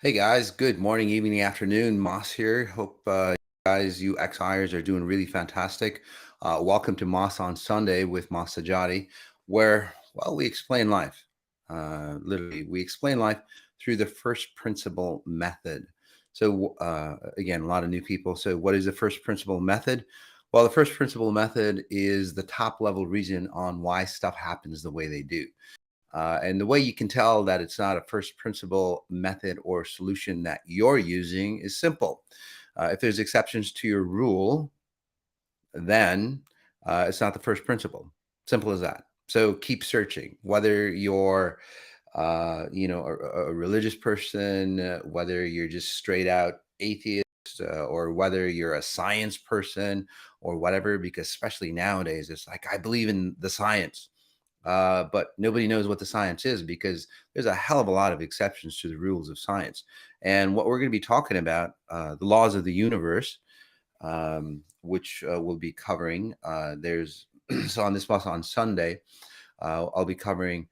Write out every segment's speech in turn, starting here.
Hey guys, good morning, evening, afternoon. Moss here. Hope you XIers are doing really fantastic. Welcome to Moss on Sunday with Moss Sajady, where, well, we explain life. Literally, we explain life through the first principle method. So, again, a lot of new people. So, what is the first principle method? Well, the first principle method is the top level reason on why stuff happens the way they do. And the way you can tell that it's not a first principle method or solution that you're using is simple. If there's exceptions to your rule, then it's not the first principle. Simple as that. So keep searching. Whether you're, a religious person, whether you're just straight out atheist, or whether you're a science person or whatever, because especially nowadays, it's like I believe in the science, but nobody knows what the science is because there's a hell of a lot of exceptions to the rules of science. And what we're going to be talking about, the laws of the universe, which we'll be covering. There's so on this bus on Sunday, I'll be covering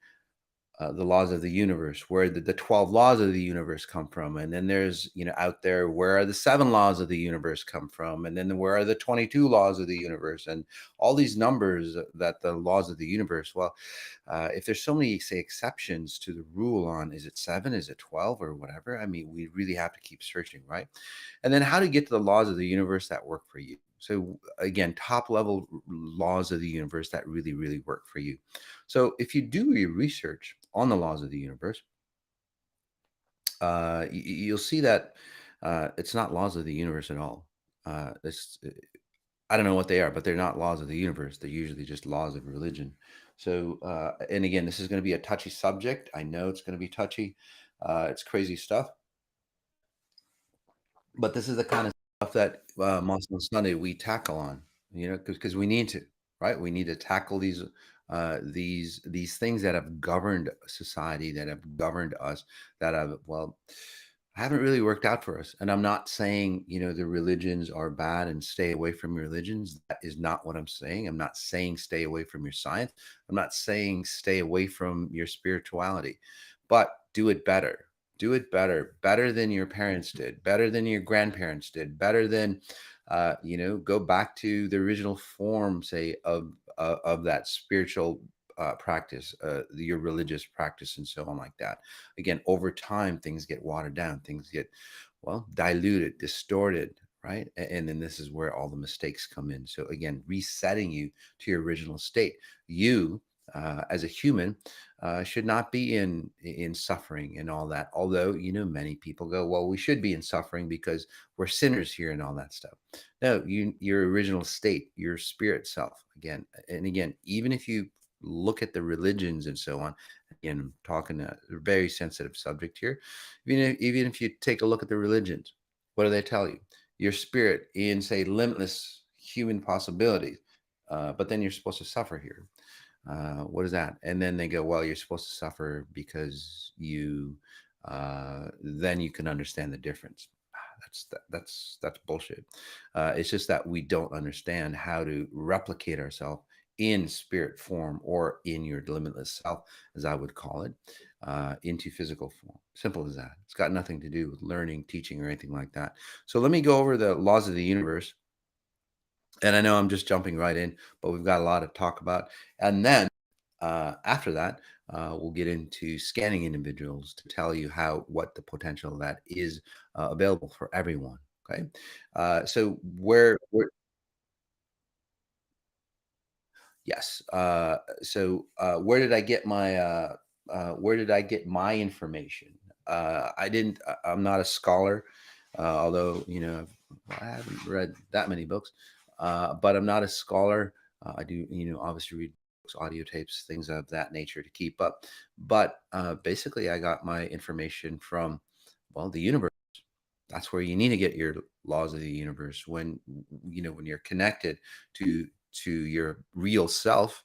the laws of the universe, where the 12 laws of the universe come from. And then there's, out there, where are the 7 laws of the universe come from? And then where are the 22 laws of the universe? And all these numbers that the laws of the universe, well, if there's so many, say, exceptions to the rule on, is it 7, is it 12 or whatever? I mean, we really have to keep searching, right? And then how to get to the laws of the universe that work for you. So again, top level laws of the universe that really, really work for you. So if you do your research on the laws of the universe, you'll see that it's not laws of the universe at all. I don't know what they are, but they're not laws of the universe. They're usually just laws of religion. So, and again, this is going to be a touchy subject. I know it's going to be touchy. It's crazy stuff, but this is the kind of stuff that Muslim Sunday we tackle on, because we need to, right? We need to tackle these things that have governed society, that have governed us, that have, well, haven't really worked out for us. And I'm not saying, the religions are bad and stay away from your religions. That is not what I'm saying. I'm not saying stay away from your science. I'm not saying stay away from your spirituality, but do it better. Do it better, better than your parents did, better than your grandparents did, better than, go back to the original form, say, of that spiritual practice, your religious practice, and so on, like that. Again, over time, things get watered down, things get, well, diluted, distorted, right? And then this is where all the mistakes come in. So again, resetting you to your original state. You, as a human, should not be in suffering and all that. Although, many people go, well, we should be in suffering because we're sinners here and all that stuff. No, your original state, your spirit self, again and again, even if you look at the religions and so on. Again, I'm talking a very sensitive subject here. Even if you take a look at the religions, what do they tell you? Your spirit in, say, limitless human possibilities, but then you're supposed to suffer here. What is that? And then they go, well, you're supposed to suffer because then you can understand the difference. That's bullshit. It's just that we don't understand how to replicate ourselves in spirit form, or in your limitless self, as I would call it, into physical form. Simple as that. It's got nothing to do with learning, teaching, or anything like that. So let me go over the laws of the universe. And I know I'm just jumping right in, but we've got a lot to talk about. And then after that, we'll get into scanning individuals to tell you what the potential that is available for everyone. Okay. So yes. Where did I get my information? I'm not a scholar, although, I haven't read that many books, but I'm not a scholar. I do, obviously read books, audio tapes, things of that nature to keep up. But basically, I got my information from, well, the universe. That's where you need to get your laws of the universe. When you're connected to your real self,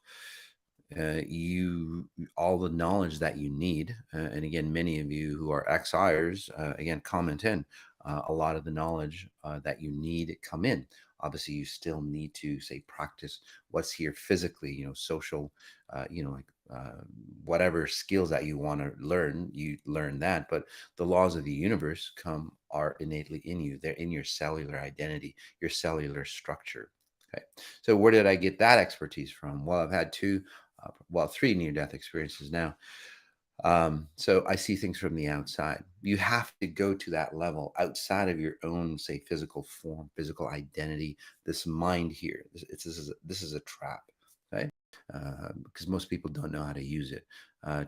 you all the knowledge that you need. And again, many of you who are XIers, again, comment in, a lot of the knowledge that you need come in. Obviously, you still need to, say, practice what's here physically, social, like uh, whatever skills that you want to learn, you learn that. But the laws of the universe are innately in you. They're in your cellular identity, your cellular structure. Okay. So where did I get that expertise from? Well, I've had three near-death experiences now. So I see things from the outside. You have to go to that level outside of your own, say, physical form, physical identity. This mind here, this is a trap, okay? Because most people don't know how to use it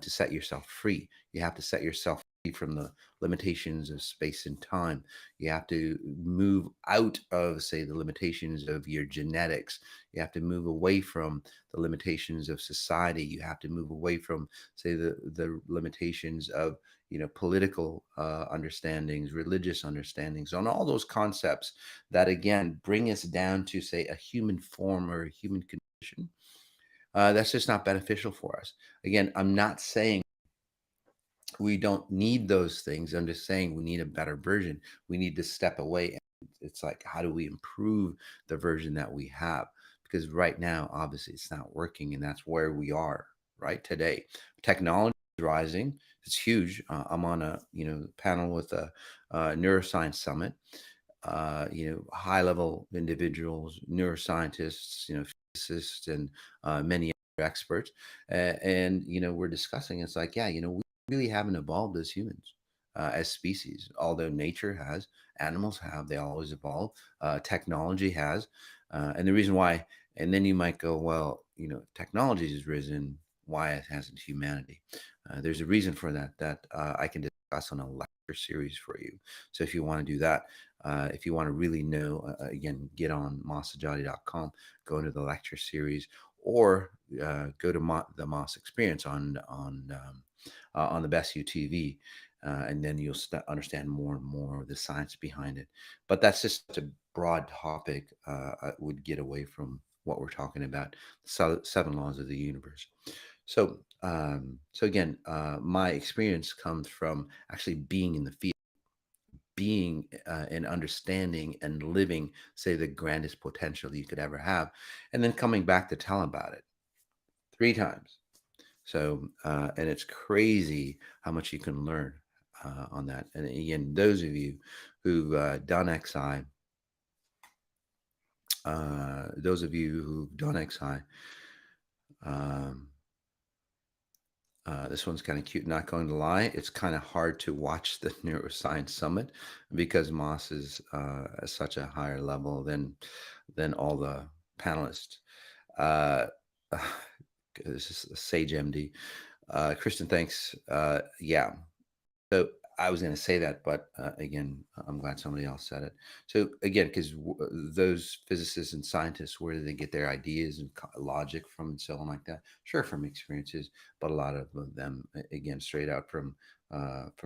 to set yourself free. You have to set yourself free from the limitations of space and time. You have to move out of, say, the limitations of your genetics. You have to move away from the limitations of society. You have to move away from, say, the limitations of, political understandings, religious understandings, on all those concepts that again bring us down to, say, a human form or a human condition. That's just not beneficial for us. Again, I'm not saying we don't need those things. I'm just saying we need a better version. We need to step away. And it's like, how do we improve the version that we have? Because right now, obviously, it's not working, and that's where we are right today. Technology is rising. It's huge. I'm on a panel with a neuroscience summit. High level individuals, neuroscientists, physicists, and many other experts, and we're discussing. It's like, yeah, we really haven't evolved as humans, as species. Although nature has, animals have, they always evolve. Technology has, and the reason why. And then you might go, well, technology has risen. Why hasn't humanity? There's a reason for that I can discuss on a lecture series for you. So if you want to do that, if you want to really know, again, get on mossajady.com, go into the lecture series, or go to the Moss Experience on the Best UTV, and then you'll understand more and more of the science behind it. But that's just such a broad topic. I would get away from what we're talking about, seven laws of the universe. So again, my experience comes from actually being in the field, being and understanding and living, say, the grandest potential you could ever have, and then coming back to tell about it three times. So, and it's crazy how much you can learn on that. And again, those of you who've done XI, um, this one's kind of cute, not going to lie. It's kind of hard to watch the Neuroscience Summit because Moss is at such a higher level than all the panelists. Uh, this is Sage MD. Kristen, thanks. Yeah, so I was going to say that, but again, I'm glad somebody else said it. So again, because those physicists and scientists, where do they get their ideas and logic from, and so on like that? Sure, from experiences, but a lot of them, again, straight out from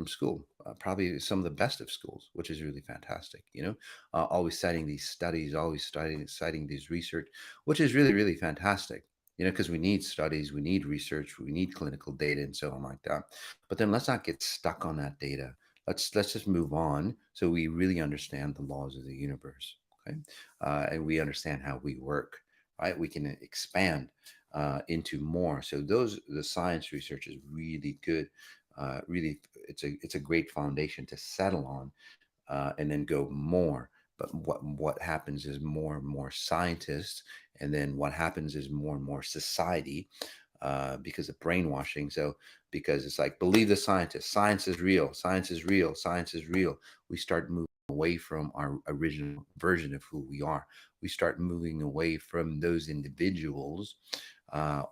school, probably some of the best of schools, which is really fantastic. Always citing these studies, always citing these research, which is really, really fantastic. Because we need studies, we need research, we need clinical data, and so on like that. But then let's not get stuck on that data. Let's just move on so we really understand the laws of the universe, okay? And we understand how we work, right? We can expand into more. So the science research is really good. Really, it's a great foundation to settle on, and then go more. But what happens is more and more scientists, and then what happens is more and more society, because of brainwashing. So because it's like, believe the scientists, science is real, science is real, science is real. We start moving away from our original version of who we are. We start moving away from those individuals,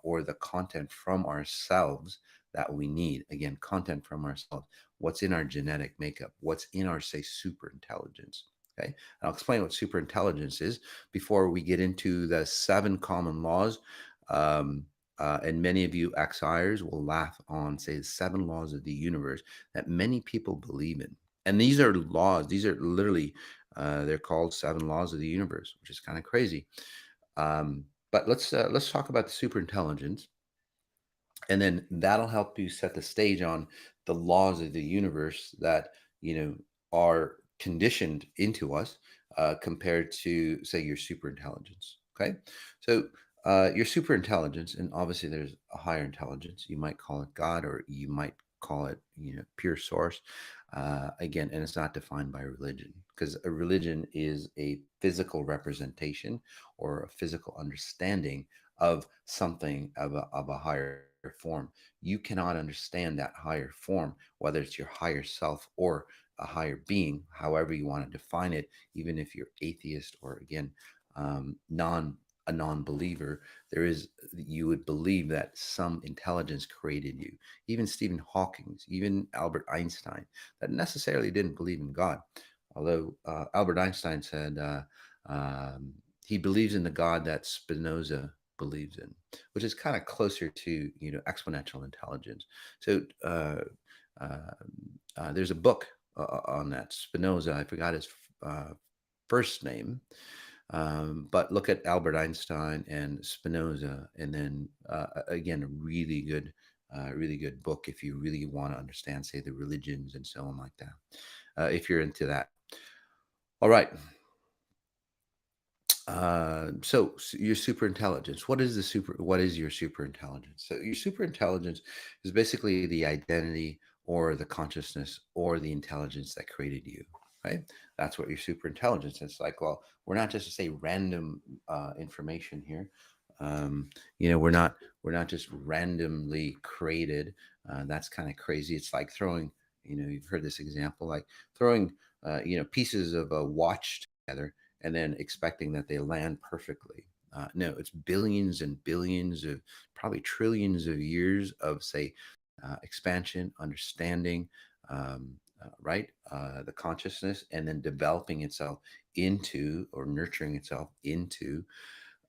or the content from ourselves that we need. Again, content from ourselves. What's in our genetic makeup? What's in our, say, super intelligence? Okay. And I'll explain what super intelligence is before we get into the 7 common laws. And many of you XIers will laugh on, say, the 7 laws of the universe that many people believe in. And these are laws. These are literally, they're called 7 laws of the universe, which is kind of crazy. But let's talk about the super intelligence, and then that'll help you set the stage on the laws of the universe that are conditioned into us, compared to, say, your super intelligence. Okay, so Your super intelligence, and obviously there's a higher intelligence. You might call it God, or you might call it, pure source. Again, and it's not defined by religion, because a religion is a physical representation or a physical understanding of something of a higher form. You cannot understand that higher form, whether it's your higher self or a higher being, however you want to define it, even if you're atheist or, again, non a non-believer. There is, you would believe that some intelligence created you. Even Stephen Hawking, even Albert Einstein, that necessarily didn't believe in God, although Albert Einstein said he believes in the God that Spinoza believes in, which is kind of closer to, exponential intelligence. So uh, there's a book on that. Spinoza, I forgot his uh, first name, but look at Albert Einstein and Spinoza, and then again, a really good book if you really want to understand, say, the religions and so on like that. If you're into that. All right. So your super intelligence. What is your super intelligence? So your super intelligence is basically the identity or the consciousness or the intelligence that created you, right? That's what your super intelligence is. Like, well, we're not just to say random information here. We're not just randomly created. That's kind of crazy. It's like throwing, you've heard this example, like throwing pieces of a watch together and then expecting that they land perfectly. No, it's billions and billions of, probably trillions of years of, say, expansion, understanding, right? The consciousness, and then developing itself into, or nurturing itself into,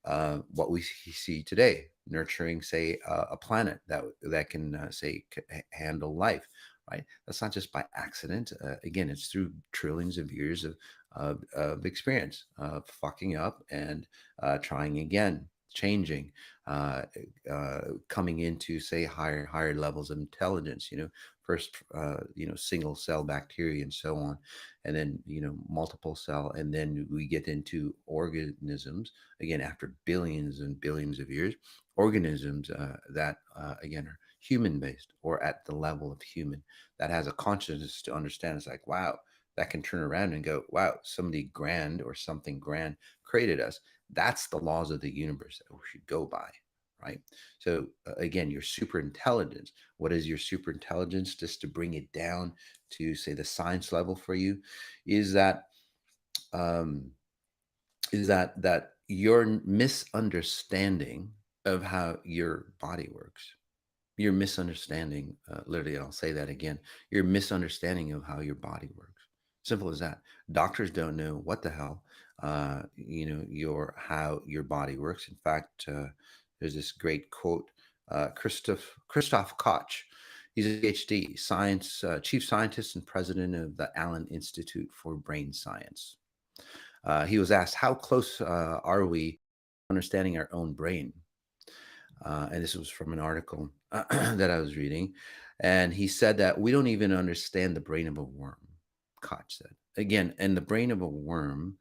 what we see today, nurturing, say, a planet that can, say, handle life. Right. That's not just by accident. Again, it's through trillions of years of experience, of fucking up and trying again, changing, uh, coming into, say, higher levels of intelligence. First, single cell bacteria and so on, and then, multiple cell, and then we get into organisms, again, after billions and billions of years, organisms that, again, are human based, or at the level of human, that has a consciousness to understand. It's like, wow, that can turn around and go, wow, somebody grand or something grand created us. That's the laws of the universe that we should go by. Right. So, again, your super intelligence. What is your super intelligence? Just to bring it down to, say, the science level for you, is that um, that your misunderstanding of how your body works, your misunderstanding, literally, I'll say that again, your misunderstanding of how your body works. Simple as that. Doctors don't know what the hell, your how your body works. In fact, there's this great quote, Christoph Koch. He's a PhD, science chief scientist and president of the Allen Institute for Brain Science. He was asked, how close are we understanding our own brain? And this was from an article that I was reading. And he said that we don't even understand the brain of a worm, Koch said. Again, and the brain of a worm,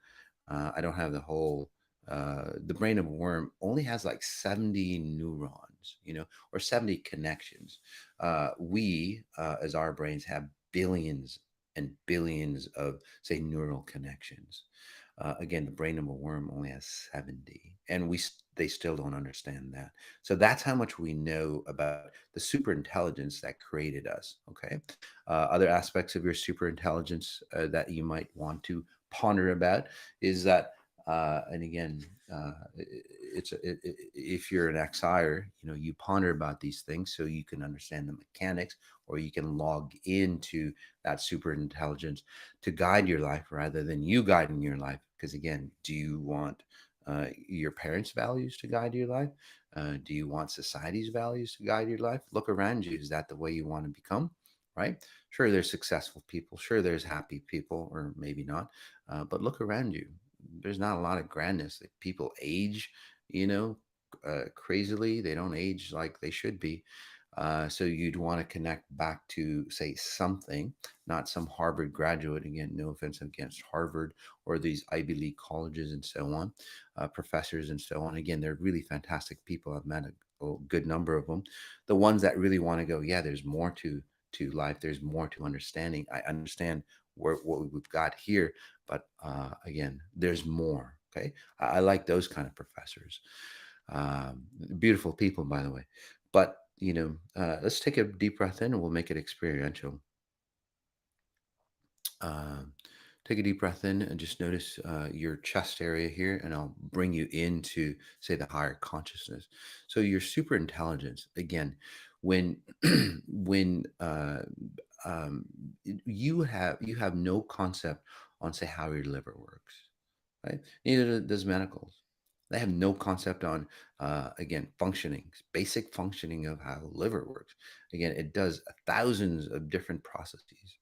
I don't have the whole, the brain of a worm only has like 70 neurons, or 70 connections. We, as our brains, have billions and billions of, say, neural connections. Again, the brain of a worm only has 70, and they still don't understand that. So that's how much we know about the super intelligence that created us. Okay. Other aspects of your super intelligence that you might want to ponder about is that, and again, if you're an XIer, you ponder about these things so you can understand the mechanics, or you can log into that super intelligence to guide your life rather than you guiding your life. Because, again, do you want your parents' values to guide your life? Do you want society's values to guide your life? Look around you. Is that the way you want to become? Right? Sure, there's successful people. Sure, there's happy people, or maybe not. But look around you. There's not a lot of grandness. Like, people age, crazily. They don't age like they should be. So you'd want to connect back to, say, something, not some Harvard graduate. Again, no offense against Harvard or these Ivy League colleges and so on, professors and so on. Again, they're really fantastic people. I've met a good number of them. The ones that really want to go, yeah, there's more to life. There's more to understanding. I understand what we've got here, but again, there's more. Okay, I like those kind of professors. Um, Beautiful people, by the way. But let's take a deep breath in, and we'll make it experiential. Um, Take a deep breath in and just notice your chest area here, and I'll bring you into, say, the higher consciousness. So your super intelligence, again, when when um, you have no concept on, say, how your liver works, right? Neither does medicals. They have no concept on, again, functioning, basic functioning of how liver works. Again, it does thousands of different processes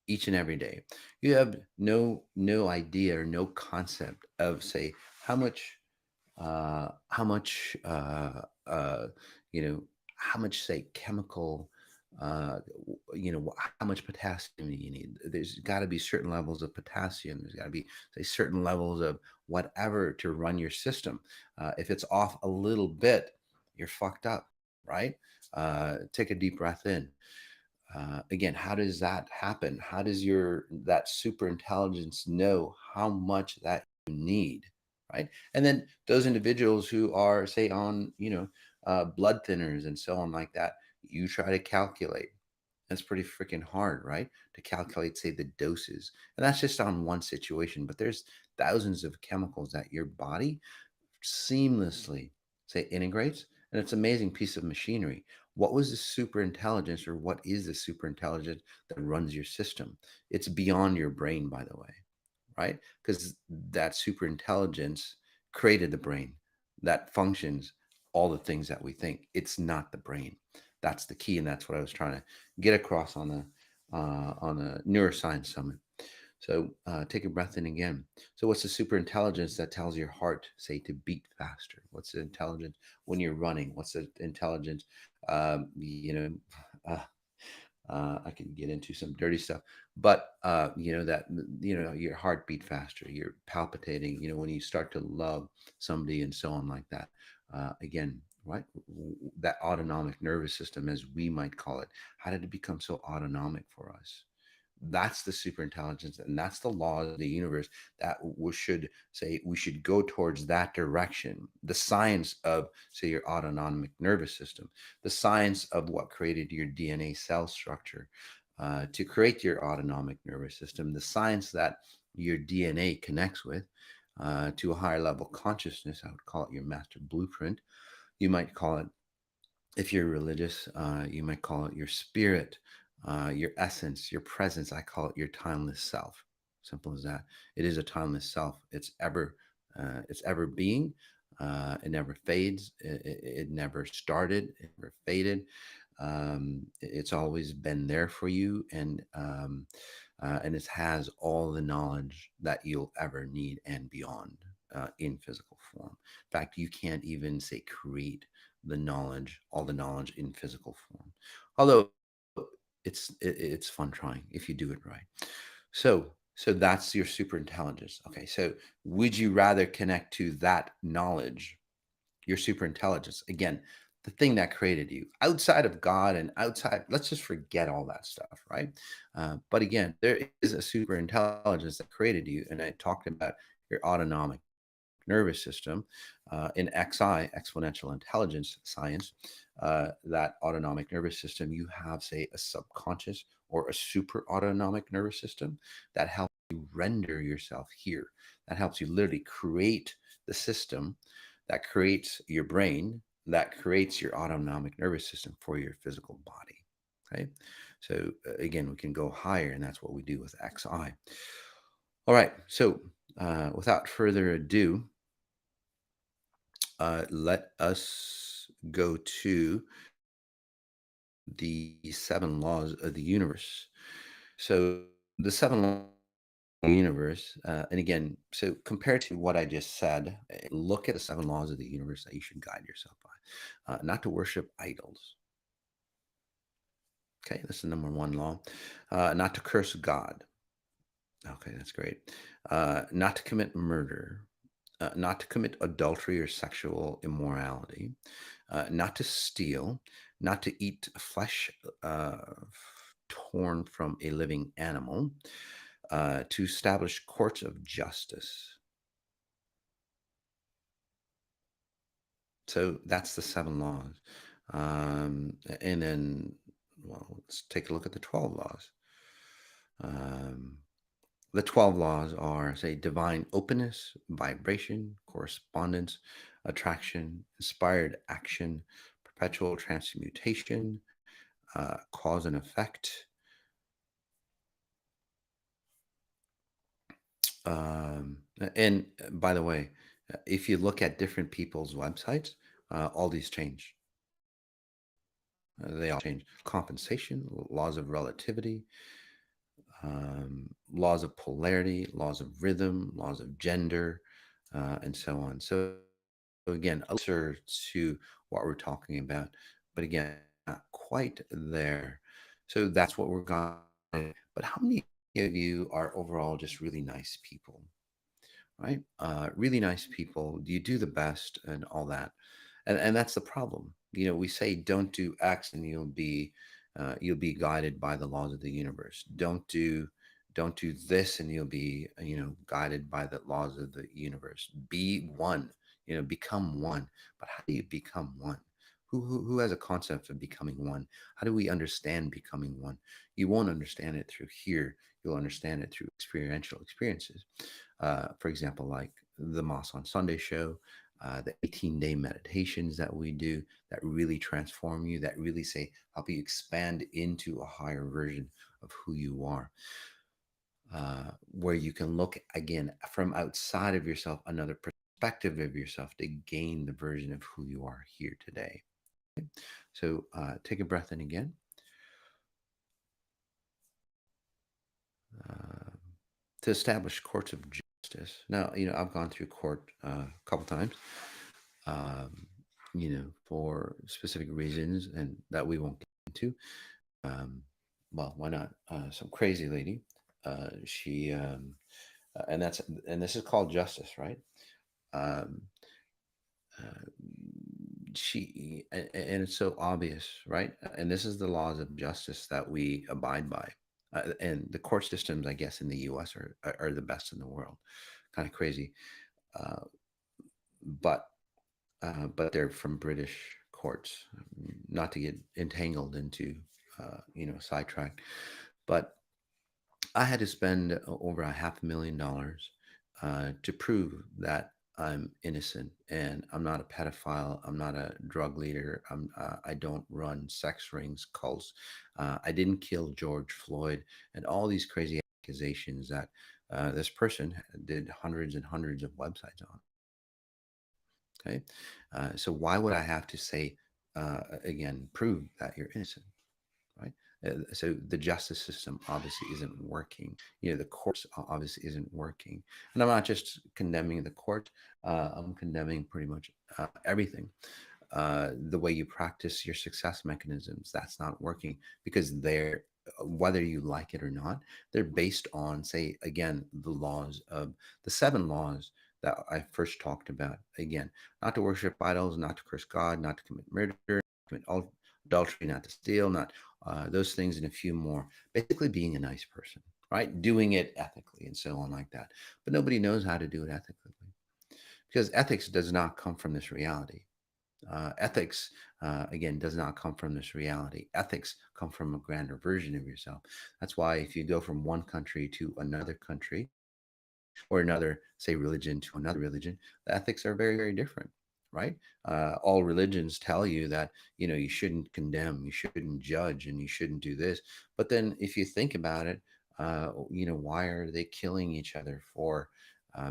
each and every day. You have no idea or no concept of, say, how much how much you know how much, say, chemical, how much potassium you need. There's got to be certain levels of potassium. There's got to be, say, certain levels of whatever to run your system. If it's off a little bit, you're fucked up, right? Take a deep breath in. Again, how does that happen? How does your that super intelligence know how much that you need, right? And then those individuals who are, say, on blood thinners and so on like that, you try to calculate. That's pretty freaking hard, right? To calculate, say, the doses, and that's just on one situation. But there's thousands of chemicals that your body seamlessly, say, integrates, and it's an amazing piece of machinery. What was the super intelligence, or what is the super intelligence that runs your system? It's beyond your brain, by the way, right? Because that super intelligence created the brain that functions all the things that we think. It's not the brain. That's the key, and that's what I was trying to get across on the neuroscience summit. So take a breath in again. So what's the super intelligence that tells your heart, say, to beat faster? What's the intelligence when you're running? What's the intelligence? Um, you know, uh, I can get into some dirty stuff, but that your heart beat faster, you're palpitating. When you start to love somebody and so on like that. Again, right? That autonomic nervous system, as we might call it, how did it become so autonomic for us? That's the super intelligence, and that's the law of the universe, that we should say we should go towards that direction. The science of, say, your autonomic nervous system, the science of what created your DNA cell structure to create your autonomic nervous system, the science that your DNA connects with to a higher level consciousness. I would call it your master blueprint. You might call it, if you're religious, you might call it your spirit, your essence, your presence. I call it your timeless self. Simple as that. It is a timeless self. It's ever being. It never fades. It never started. It never faded. It's always been there for you, and it has all the knowledge that you'll ever need and beyond in physical form. In fact, you can't even, say, create the knowledge, all the knowledge in physical form. Although it's fun trying if you do it right. So that's your super intelligence. Okay, so would you rather connect to that knowledge, your super intelligence, again, the thing that created you, outside of God and outside, let's just forget all that stuff, right? But again, there is a super intelligence that created you, and I talked about your autonomic nervous system in exponential intelligence science. That autonomic nervous system, you have, say, a subconscious or a super autonomic nervous system that helps you render yourself here. That helps you literally create the system that creates your brain, that creates your autonomic nervous system for your physical body. Okay. So again, we can go higher, and that's what we do with XI. All right. So without further ado, let us go to the seven laws of the universe. So the seven laws of the universe, and again, so compared to what I just said, look at the seven laws of the universe that you should guide yourself by. Not to worship idols, Okay, this is number one law. Not to curse God. Okay, that's great. Not to commit murder. Not to commit adultery or sexual immorality. Not to steal. Not to eat flesh torn from a living animal. To establish courts of justice. So that's the seven laws. And then, well, let's take a look at the 12 laws. Um, the 12 laws are, say, divine openness, vibration, correspondence, attraction, inspired action, perpetual transmutation, cause and effect. Um, and by the way, if you look at different people's websites, all these change. They all change. Compensation, laws of relativity, laws of polarity, laws of rhythm, laws of gender, and so on. So again, closer to what we're talking about, but again, not quite there. So that's what we're going. But how many of you are overall just really nice people? Right? Really nice people. You do the best and all that, and that's the problem. We say don't do X, and you'll be guided by the laws of the universe. Don't do this, and you'll be guided by the laws of the universe. Be one. Become one. But how do you become one? Who has a concept of becoming one? How do we understand becoming one? You won't understand it through here. You'll understand it through experiential experiences. For example, like the Moss on Sunday show, the 18-day meditations that we do that really transform you, that really say, help you expand into a higher version of who you are, where you can look again from outside of yourself, another perspective of yourself to gain the version of who you are here today. So take a breath in again. Uh, to establish courts of justice. Now, I've gone through court a couple times, um, for specific reasons, and that we won't get into. Um, well, why not? Some crazy lady. She and this is called justice, right? Um, uh, and it's so obvious, right? And this is the laws of justice that we abide by. And the court systems, I guess, in the U.S. are the best in the world. Kind of crazy, uh, but but they're from British courts. Not to get entangled into sidetracked, but I had to spend over $500,000 to prove that I'm innocent and I'm not a pedophile. I'm not a drug leader. I don't run sex rings, cults. I didn't kill George Floyd, and all these crazy accusations that this person did hundreds and hundreds of websites on. Okay, so why would I have to say again, prove that you're innocent? Right? So the justice system obviously isn't working. The courts obviously isn't working. And I'm not just condemning the court. I'm condemning pretty much everything. The way you practice your success mechanisms, that's not working because they're, whether you like it or not, they're based on, say, again, the seven laws that I first talked about. Again, not to worship idols, not to curse God, not to commit murder, not to commit adultery, not to steal, not those things, and a few more. Basically, being a nice person, right? Doing it ethically and so on like that. But nobody knows how to do it ethically because ethics does not come from this reality. Ethics, again, does not come from this reality. Ethics come from a grander version of yourself. That's why if you go from one country to another country, or another, say, religion to another religion, the ethics are very, very different, right? All religions tell you that, you shouldn't condemn, you shouldn't judge, and you shouldn't do this. But then if you think about it, why are they killing each other for?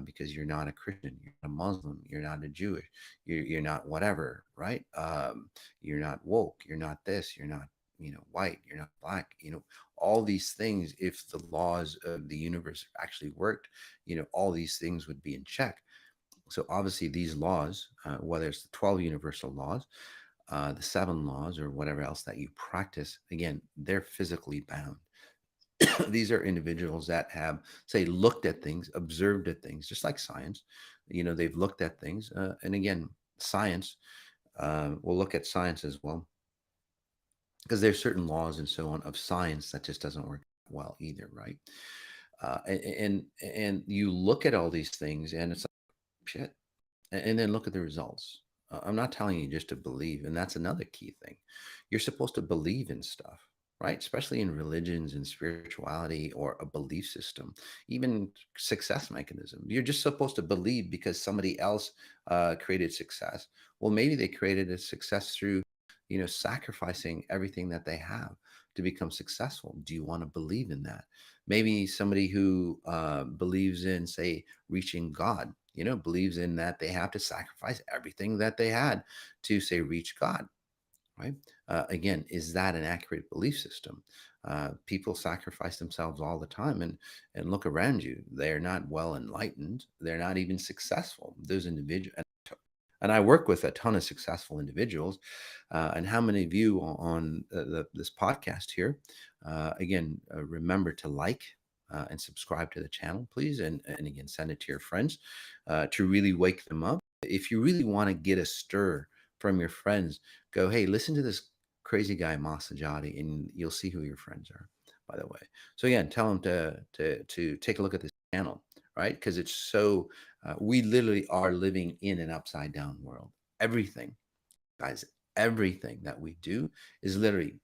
Because you're not a Christian, you're not a Muslim, you're not a Jewish, you're not whatever, right? You're not woke, you're not this, you're not, white, you're not black, all these things. If the laws of the universe actually worked, all these things would be in check. So obviously these laws, whether it's the 12 universal laws, the seven laws or whatever else that you practice, again, they're physically bound. These are individuals that have, say, looked at things, observed at things, just like science. They've looked at things. And again, science, we'll look at science as well, because there's certain laws and so on of science that just doesn't work well either, right? And you look at all these things and it's like, shit, and then look at the results. I'm not telling you just to believe, and that's another key thing. You're supposed to believe in stuff, right? Especially in religions and spirituality or a belief system, even success mechanism. You're just supposed to believe because somebody else created success. Well, maybe they created a success through, sacrificing everything that they have to become successful. Do you want to believe in that? Maybe somebody who believes in, say, reaching God, believes in that they have to sacrifice everything that they had to, say, reach God, right? Again, is that an accurate belief system? People sacrifice themselves all the time, and look around you. They're not well enlightened. They're not even successful. Those individuals, and I work with a ton of successful individuals. And how many of you on this podcast here? Again, remember to like and subscribe to the channel, please, and again, send it to your friends to really wake them up. If you really want to get a stir from your friends, go, hey, listen to this crazy guy, Sajady, and you'll see who your friends are, by the way. So again, tell them to take a look at this channel, right? Because it's so we literally are living in an upside down world. Everything, guys, everything that we do is literally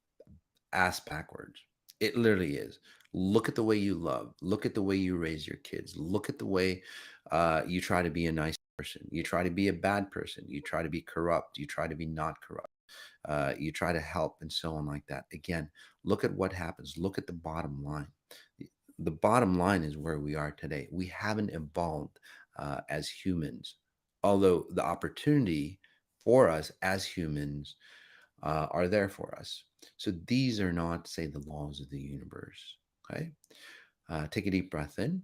ass backwards. It literally is. Look at the way you love. Look at the way you raise your kids. Look at the way you try to be a nice person. You try to be a bad person. You try to be corrupt. You try to be not corrupt. You try to help and so on like that. Again, look at what happens. Look at the bottom line. The bottom line is where we are today. We haven't evolved as humans, although the opportunity for us as humans are there for us. So these are not, say, the laws of the universe. Okay. Take a deep breath in.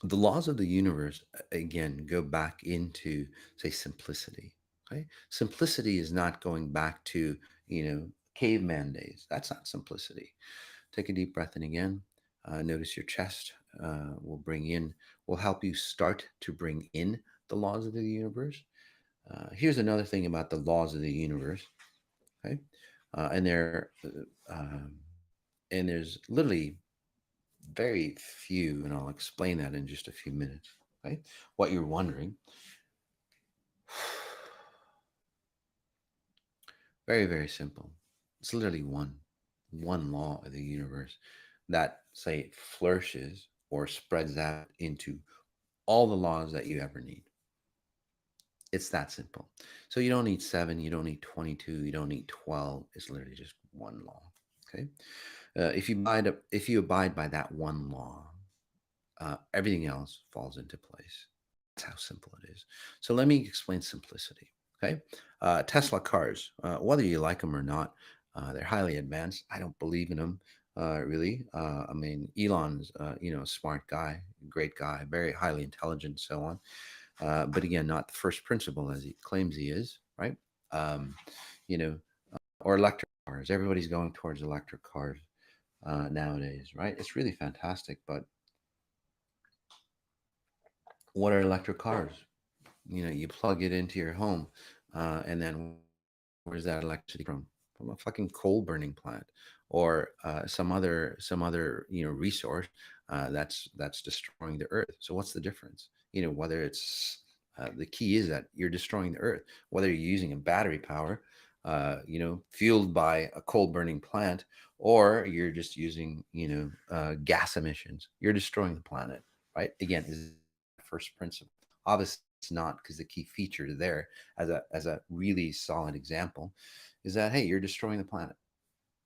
The laws of the universe, again, go back into, say, simplicity. Okay. Simplicity is not going back to, caveman days. That's not simplicity. Take a deep breath in again. Notice your chest will help you start to bring in the laws of the universe. Here's another thing about the laws of the universe. Okay. And um, and there's literally very few, and I'll explain that in just a few minutes. Okay. What you're wondering, very, very simple. It's literally one law of the universe that, say, flourishes or spreads out into all the laws that you ever need. It's that simple. So you don't need seven, you don't need 22, you don't need 12. It's literally just one law. Okay. If you abide by that one law, everything else falls into place. That's how simple it is. So let me explain simplicity. Okay. Tesla cars, whether you like them or not, they're highly advanced. I don't believe in them. Really, I mean, Elon's, a smart guy, great guy, very highly intelligent, so on. But again, not the first principle as he claims he is, right? Um, you know, or electric cars. Everybody's going towards electric cars nowadays, right? It's really fantastic. But what are electric cars? You plug it into your home, and then where's that electricity from? From a fucking coal burning plant, or some other resource that's destroying the earth. So what's the difference? Whether it's the key is that you're destroying the earth, whether you're using a battery power, fueled by a coal burning plant, or you're just using gas emissions. You're destroying the planet, right? Again, is first principle. Obviously, it's not, because the key feature there, as a really solid example, is that, hey, you're destroying the planet.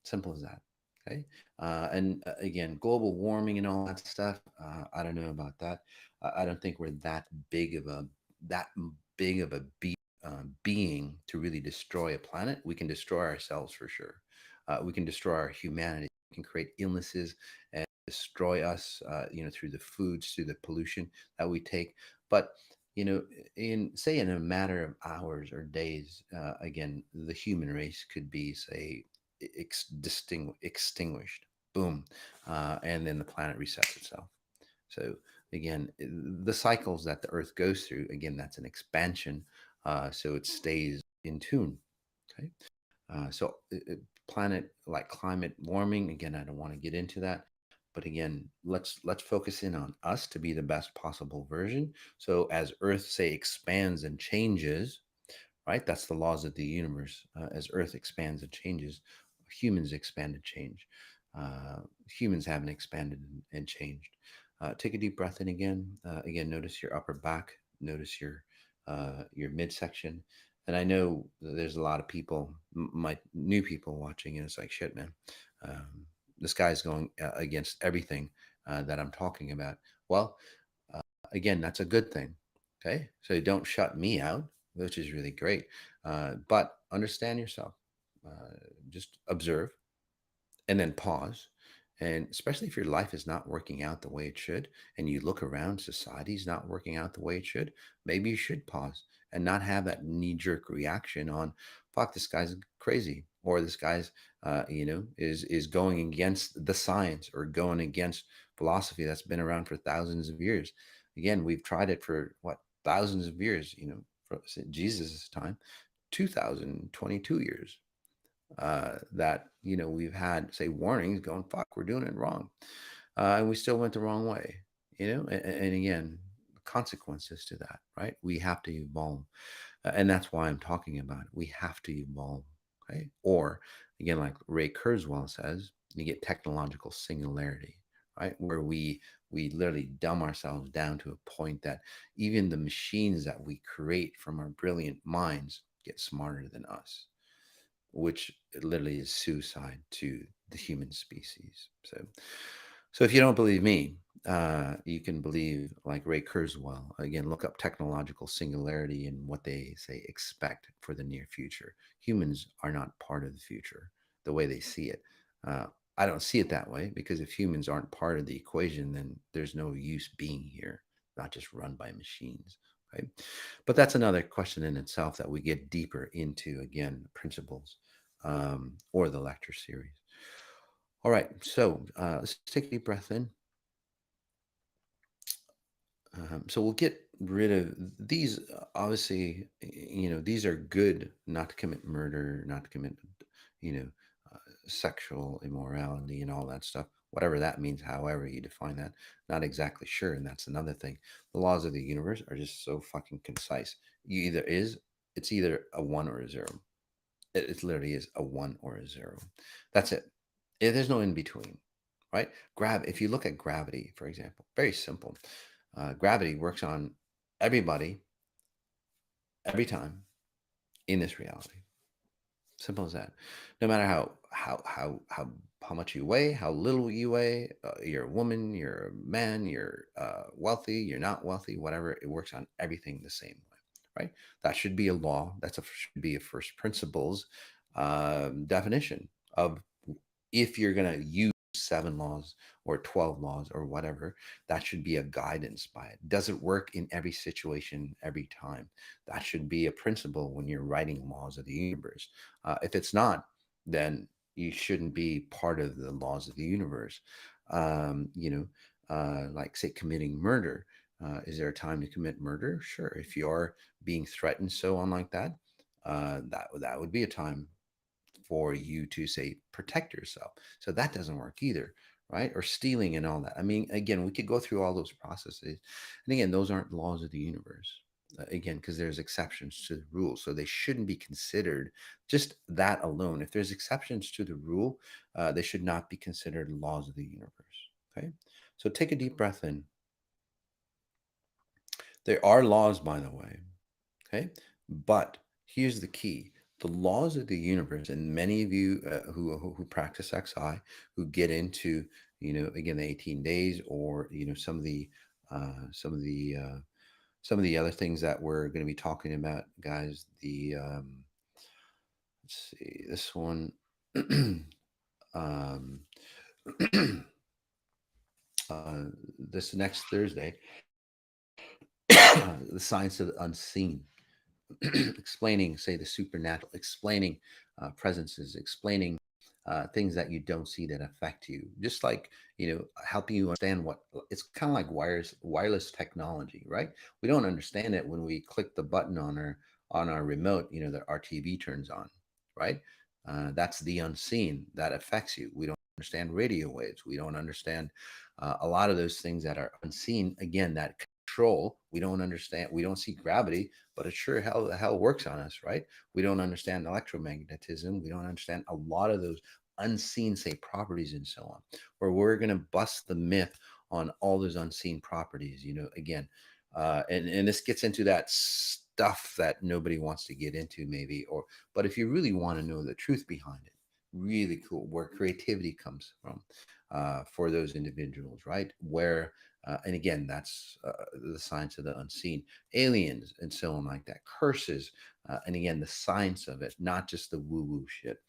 Simple as that. Okay. And again, global warming and all that stuff. I don't know about that. I don't think we're that big of a being to really destroy a planet. We can destroy ourselves for sure. We can destroy our humanity. We can create illnesses and destroy us, through the foods, through the pollution that we take. But in a matter of hours or days, again, the human race could be, say, extinguished. Boom, and then the planet resets itself. So again, the cycles that the Earth goes through, again, that's an expansion, so it stays in tune. Okay, so planet like climate warming. Again, I don't want to get into that, but again, let's focus in on us to be the best possible version. So as Earth, say, expands and changes, right? That's the laws of the universe. As Earth expands and changes, humans expand and change. Uh, Humans haven't expanded and changed. Take a deep breath in again. Again, notice your upper back. Notice your midsection. And I know there's a lot of people, my new people watching, and it's like, shit, man. Um, this guy's going against everything that I'm talking about. Well, uh, again, that's a good thing. Okay, so don't shut me out, which is really great. But understand yourself. Just observe and then pause. And especially if your life is not working out the way it should, and you look around, society's not working out the way it should, maybe you should pause and not have that knee jerk reaction on, fuck, this guy's crazy, or this guy's, is going against the science or going against philosophy that's been around for thousands of years. Again, we've tried it for what, thousands of years, from Jesus' time, 2022 years, that we've had, say, warnings going, fuck, we're doing it wrong, and we still went the wrong way. And again, consequences to that, right? We have to evolve, and that's why I'm talking about it. We have to evolve. Okay, or again, like Ray Kurzweil says, you get technological singularity, right, where we literally dumb ourselves down to a point that even the machines that we create from our brilliant minds get smarter than us, which literally is suicide to the human species. So if you don't believe me, you can believe like Ray Kurzweil. Again, look up technological singularity and what they say expect for the near future. Humans are not part of the future the way they see it. Uh, I don't see it that way, because if humans aren't part of the equation, then there's no use being here, not just run by machines. Right? But that's another question in itself that we get deeper into, again, principles, or the lecture series. All right, so let's take a deep breath in. So we'll get rid of these. Obviously, these are good, not to commit murder, not to commit, you know, uh, sexual immorality and all that stuff. Whatever that means, however you define that, not exactly sure. And that's another thing. The laws of the universe are just so fucking concise. It's either a one or a zero. It literally is a one or a zero. That's it. There's no in between, right? If you look at gravity, for example, very simple. Gravity works on everybody every time in this reality. Simple as that. No matter how much you weigh, how little you weigh, you're a woman, you're a man, you're wealthy, you're not wealthy, whatever. It works on everything the same way, right? That should be a law. Should be a first principles definition of, if you're going to use 7 laws or 12 laws or whatever, that should be a guidance by it. Does it work in every situation every time? That should be a principle when you're writing laws of the universe. If it's not, then you shouldn't be part of the laws of the universe. Like, say, committing murder. Is there a time to commit murder? Sure. If you're being threatened so on like that, that would be a time for you to, say, protect yourself. So that doesn't work either, right? Or stealing and all that. I mean, again, we could go through all those processes. And again, those aren't laws of the universe. Again, because there's exceptions to the rule. So they shouldn't be considered just that alone. If there's exceptions to the rule, they should not be considered laws of the universe. Okay. So take a deep breath in. There are laws, by the way. Okay. But here's the key: the laws of the universe, and many of you who practice XI, who get into, again, the 18 days, or some of the some of the some of the other things that we're going to be talking about, guys. Let's see, this one. um, this next Thursday. the science of the unseen, explaining, say, the supernatural, explaining presences, explaining things that you don't see that affect you, just like, helping you understand what it's kind of like wireless technology, right? We don't understand it when we click the button on our remote, that our TV turns on, right? That's the unseen that affects you. We don't understand radio waves. We don't understand a lot of those things that are unseen. Again, that control, we don't understand. We don't see gravity, but it sure hell the hell works on us, right? We don't understand electromagnetism. We don't understand a lot of those unseen, say, properties and so on, where we're going to bust the myth on all those unseen properties, again. And this gets into that stuff that nobody wants to get into, maybe, but if you really want to know the truth behind it, really cool, where creativity comes from, for those individuals, right? Where, and again, that's the science of the unseen, aliens, and so on, like that, curses, and again, the science of it, not just the woo woo shit,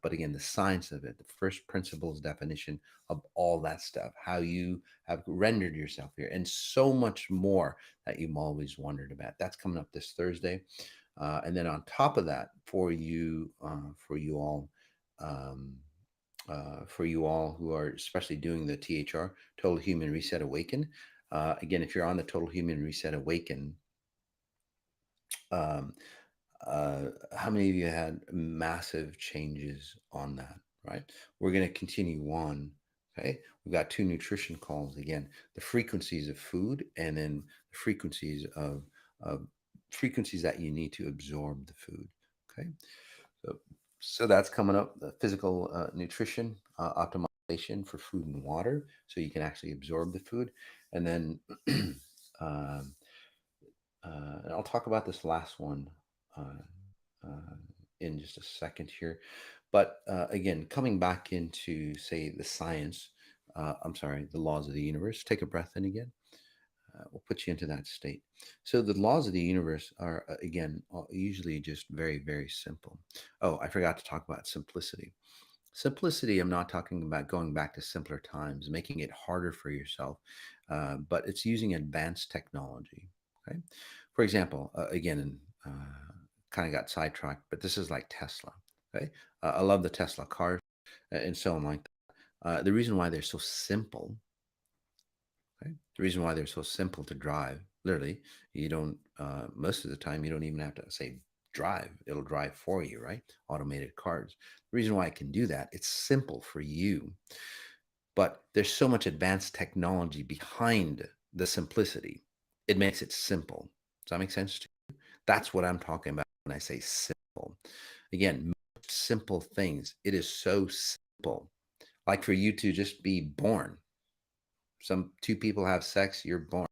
but again, the science of it, the first principles definition of all that stuff, how you have rendered yourself here, and so much more that you've always wondered about. That's coming up this Thursday. And then on top of that, um, for you all who are especially doing the THR, Total Human Reset Awaken. Again, if you're on the Total Human Reset Awaken, um, how many of you had massive changes on that, right? We're going to continue on. Okay. We've got two nutrition calls again, the frequencies of food, and then the of frequencies that you need to absorb the food. Okay. So, so that's coming up, the physical nutrition optimization for food and water, so you can actually absorb the food. And then, um, and I'll talk about this last one uh, uh, in just a second here. But again, coming back into, say, the science, I'm sorry, the laws of the universe, take a breath in again. Will put you into that state. So the laws of the universe are, again, usually just very, very simple. Oh, I forgot to talk about simplicity. Simplicity, I'm not talking about going back to simpler times, making it harder for yourself, but it's using advanced technology. Okay. For example, again, kind of got sidetracked, but this is like Tesla. Okay. I love the Tesla cars, and so on like that. The reason why they're so simple, okay, the reason why they're so simple to drive, literally, you don't, most of the time, you don't even have to say drive, it'll drive for you, right? Automated cars. The reason why it can do that, it's simple for you, but there's so much advanced technology behind the simplicity. It makes it simple. Does that make sense to you? That's what I'm talking about when I say simple. Again, most simple things, it is so simple. Like for you to just be born. Some two people have sex, you're born.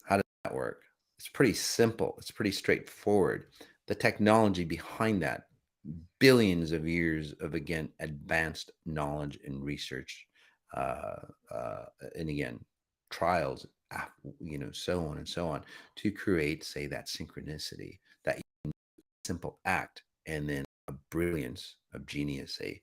How does that work? It's pretty simple. It's pretty straightforward. The technology behind that, billions of years of, again, advanced knowledge and research, uh, uh, and again, trials, so on and so on, to create, say, that synchronicity, that simple act, and then a brilliance of genius, say,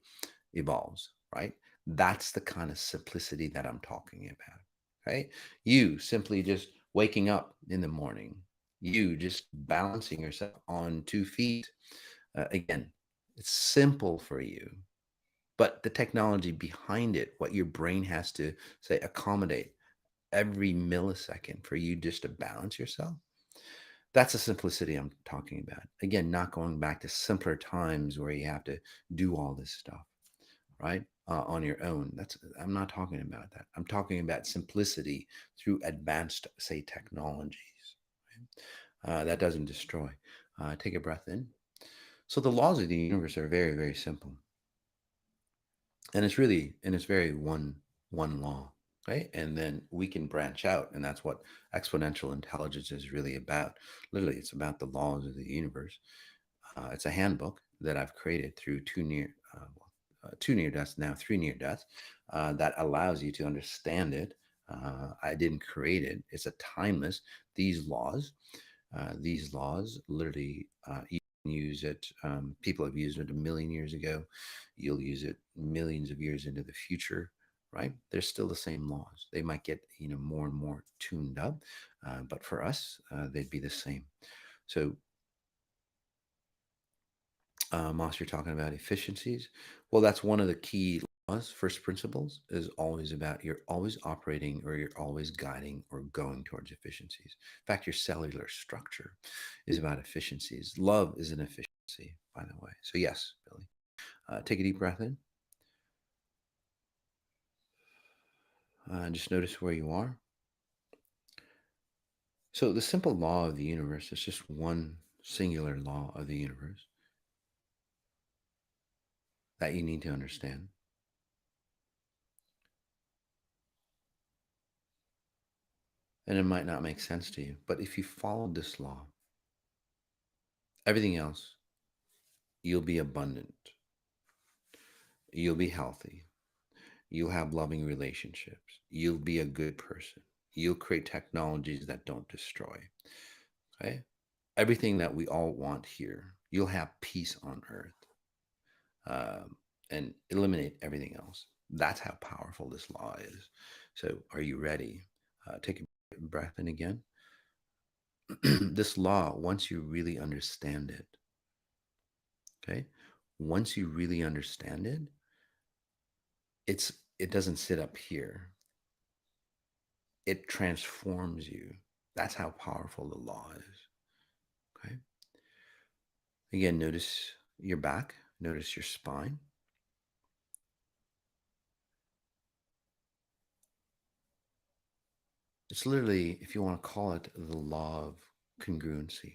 evolves, right? That's the kind of simplicity that I'm talking about, right? You simply just waking up in the morning, you just balancing yourself on 2 feet. Again, it's simple for you, but the technology behind it, what your brain has to, say, accommodate every millisecond for you just to balance yourself, that's the simplicity I'm talking about. Again, not going back to simpler times where you have to do all this stuff, right? On your own. I'm not talking about that. I'm talking about simplicity through advanced, say, technologies, right? That doesn't destroy. Take a breath in. So the laws of the universe are very, very simple, and it's very one law, right? And then we can branch out, and that's what exponential intelligence is really about. Literally, it's about the laws of the universe. It's a handbook that I've created through two near deaths, now three near deaths, that allows you to understand it. I didn't create it. It's a timeless. These laws, literally, you can use it. People have used it a million years ago. You'll use it millions of years into the future. right? They're still the same laws. They might get more and more tuned up, but for us, they'd be the same. So, Moss, you're talking about efficiencies. Well, that's one of the key laws. First principles is always about you're always operating or you're always guiding or going towards efficiencies. In fact, your cellular structure is about efficiencies. Love is an efficiency, by the way. So, yes, Billy, take a deep breath in. Just notice where you are. So, the simple law of the universe is just one singular law of the universe that you need to understand. And it might not make sense to you, but if you follow this law, everything else, you'll be abundant, you'll be healthy, you'll have loving relationships, you'll be a good person, you'll create technologies that don't destroy. Okay? Everything that we all want here, you'll have peace on earth, and eliminate everything else. That's how powerful this law is. So, are you ready? Take a breath in again. This law, once you really understand it, okay, once you really understand it, it doesn't sit up here. It transforms you. That's how powerful the law is. Okay. Again, notice your back, notice your spine. It's literally, if you want to call it, the law of congruency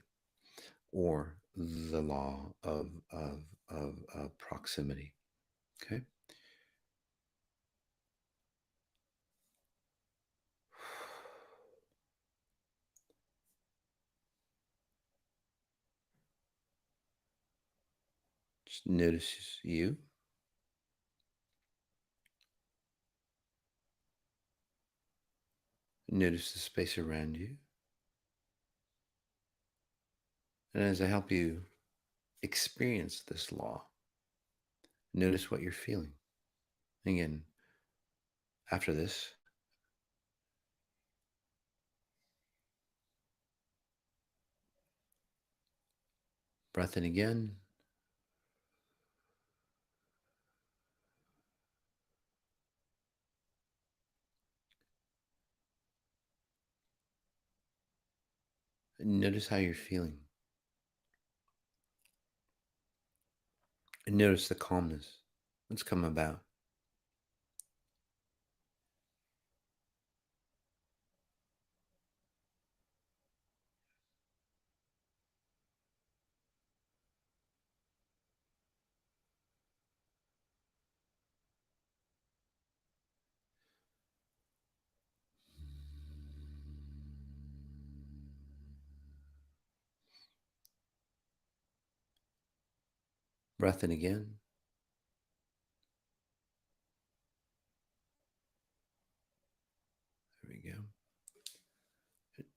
or the law of proximity. Okay. Just notice you. Notice the space around you. And as I help you experience this law, notice what you're feeling. Again, after this, breath in again. And notice how you're feeling. And notice the calmness that's come about. Breath in again. There we go.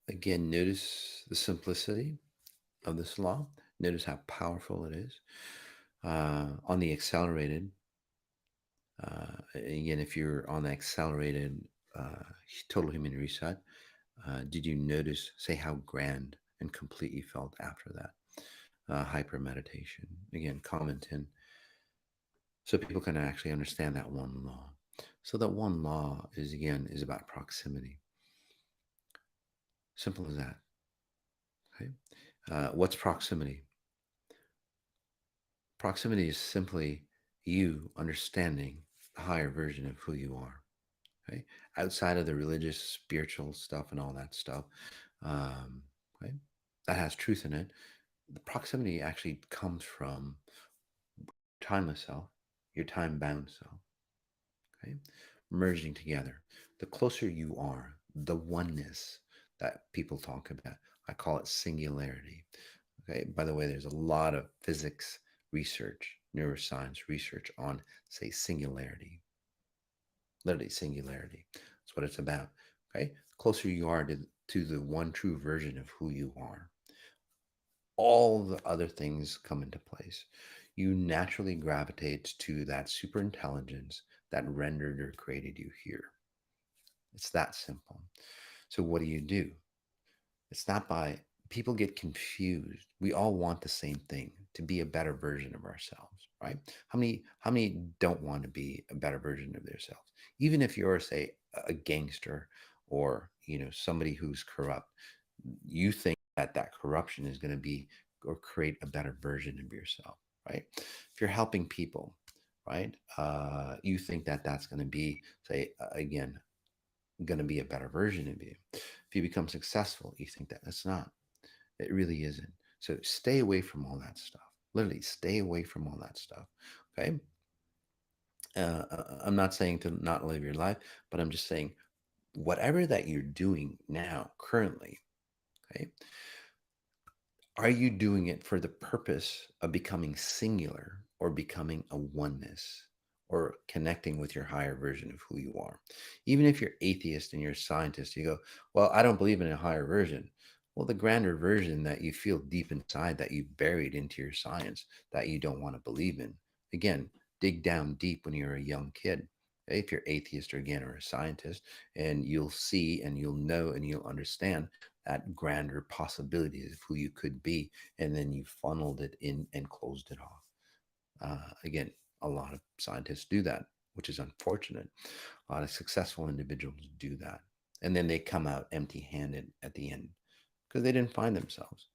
Again, notice the simplicity of this law. Notice how powerful it is. On the accelerated, again, if you're on the accelerated total human reset, did you notice, say, how grand and complete you felt after that? HyperMeditation. Again, comment in so people can actually understand that one law. So that one law is, again, is about proximity. Simple as that. Okay. What's proximity? Proximity is simply you understanding the higher version of who you are. Okay. Outside of the religious, spiritual stuff and all that stuff, okay, that has truth in it. The proximity actually comes from timeless self, your time bound self. Okay. Merging together. The closer you are, the oneness that people talk about, I call it singularity. Okay. By the way, there's a lot of physics research, neuroscience research on, say, singularity. Literally, singularity. That's what it's about. Okay. Closer you are to the one true version of who you are, all the other things come into place. You naturally gravitate to that super intelligence, that rendered or created you here. It's that simple. So what do? It's not by people get confused. We all want the same thing, to be a better version of ourselves, right? How many don't want to be a better version of themselves? Even if you're, say, a gangster, or somebody who's corrupt, you think that that corruption is going to be or create a better version of yourself, right? If you're helping people, right, you think that that's going to be, say, again, going to be a better version of you. If you become successful, you think that it's not. It really isn't. So stay away from all that stuff. Literally, stay away from all that stuff. Okay. I'm not saying to not live your life, but I'm just saying whatever that you're doing now, currently, okay, are you doing it for the purpose of becoming singular, or becoming a oneness, or connecting with your higher version of who you are? Even if you're atheist and you're a scientist, you go, well, I don't believe in a higher version. Well, the grander version that you feel deep inside, that you've buried into your science, that you don't want to believe in. Again, dig down deep when you're a young kid. Okay? If you're atheist, or again, or a scientist, and you'll see and you'll know and you'll understand that grander possibilities of who you could be, and then you funneled it in and closed it off. Again, a lot of scientists do that, which is unfortunate. A lot of successful individuals do that, and then they come out empty-handed at the end because they didn't find themselves,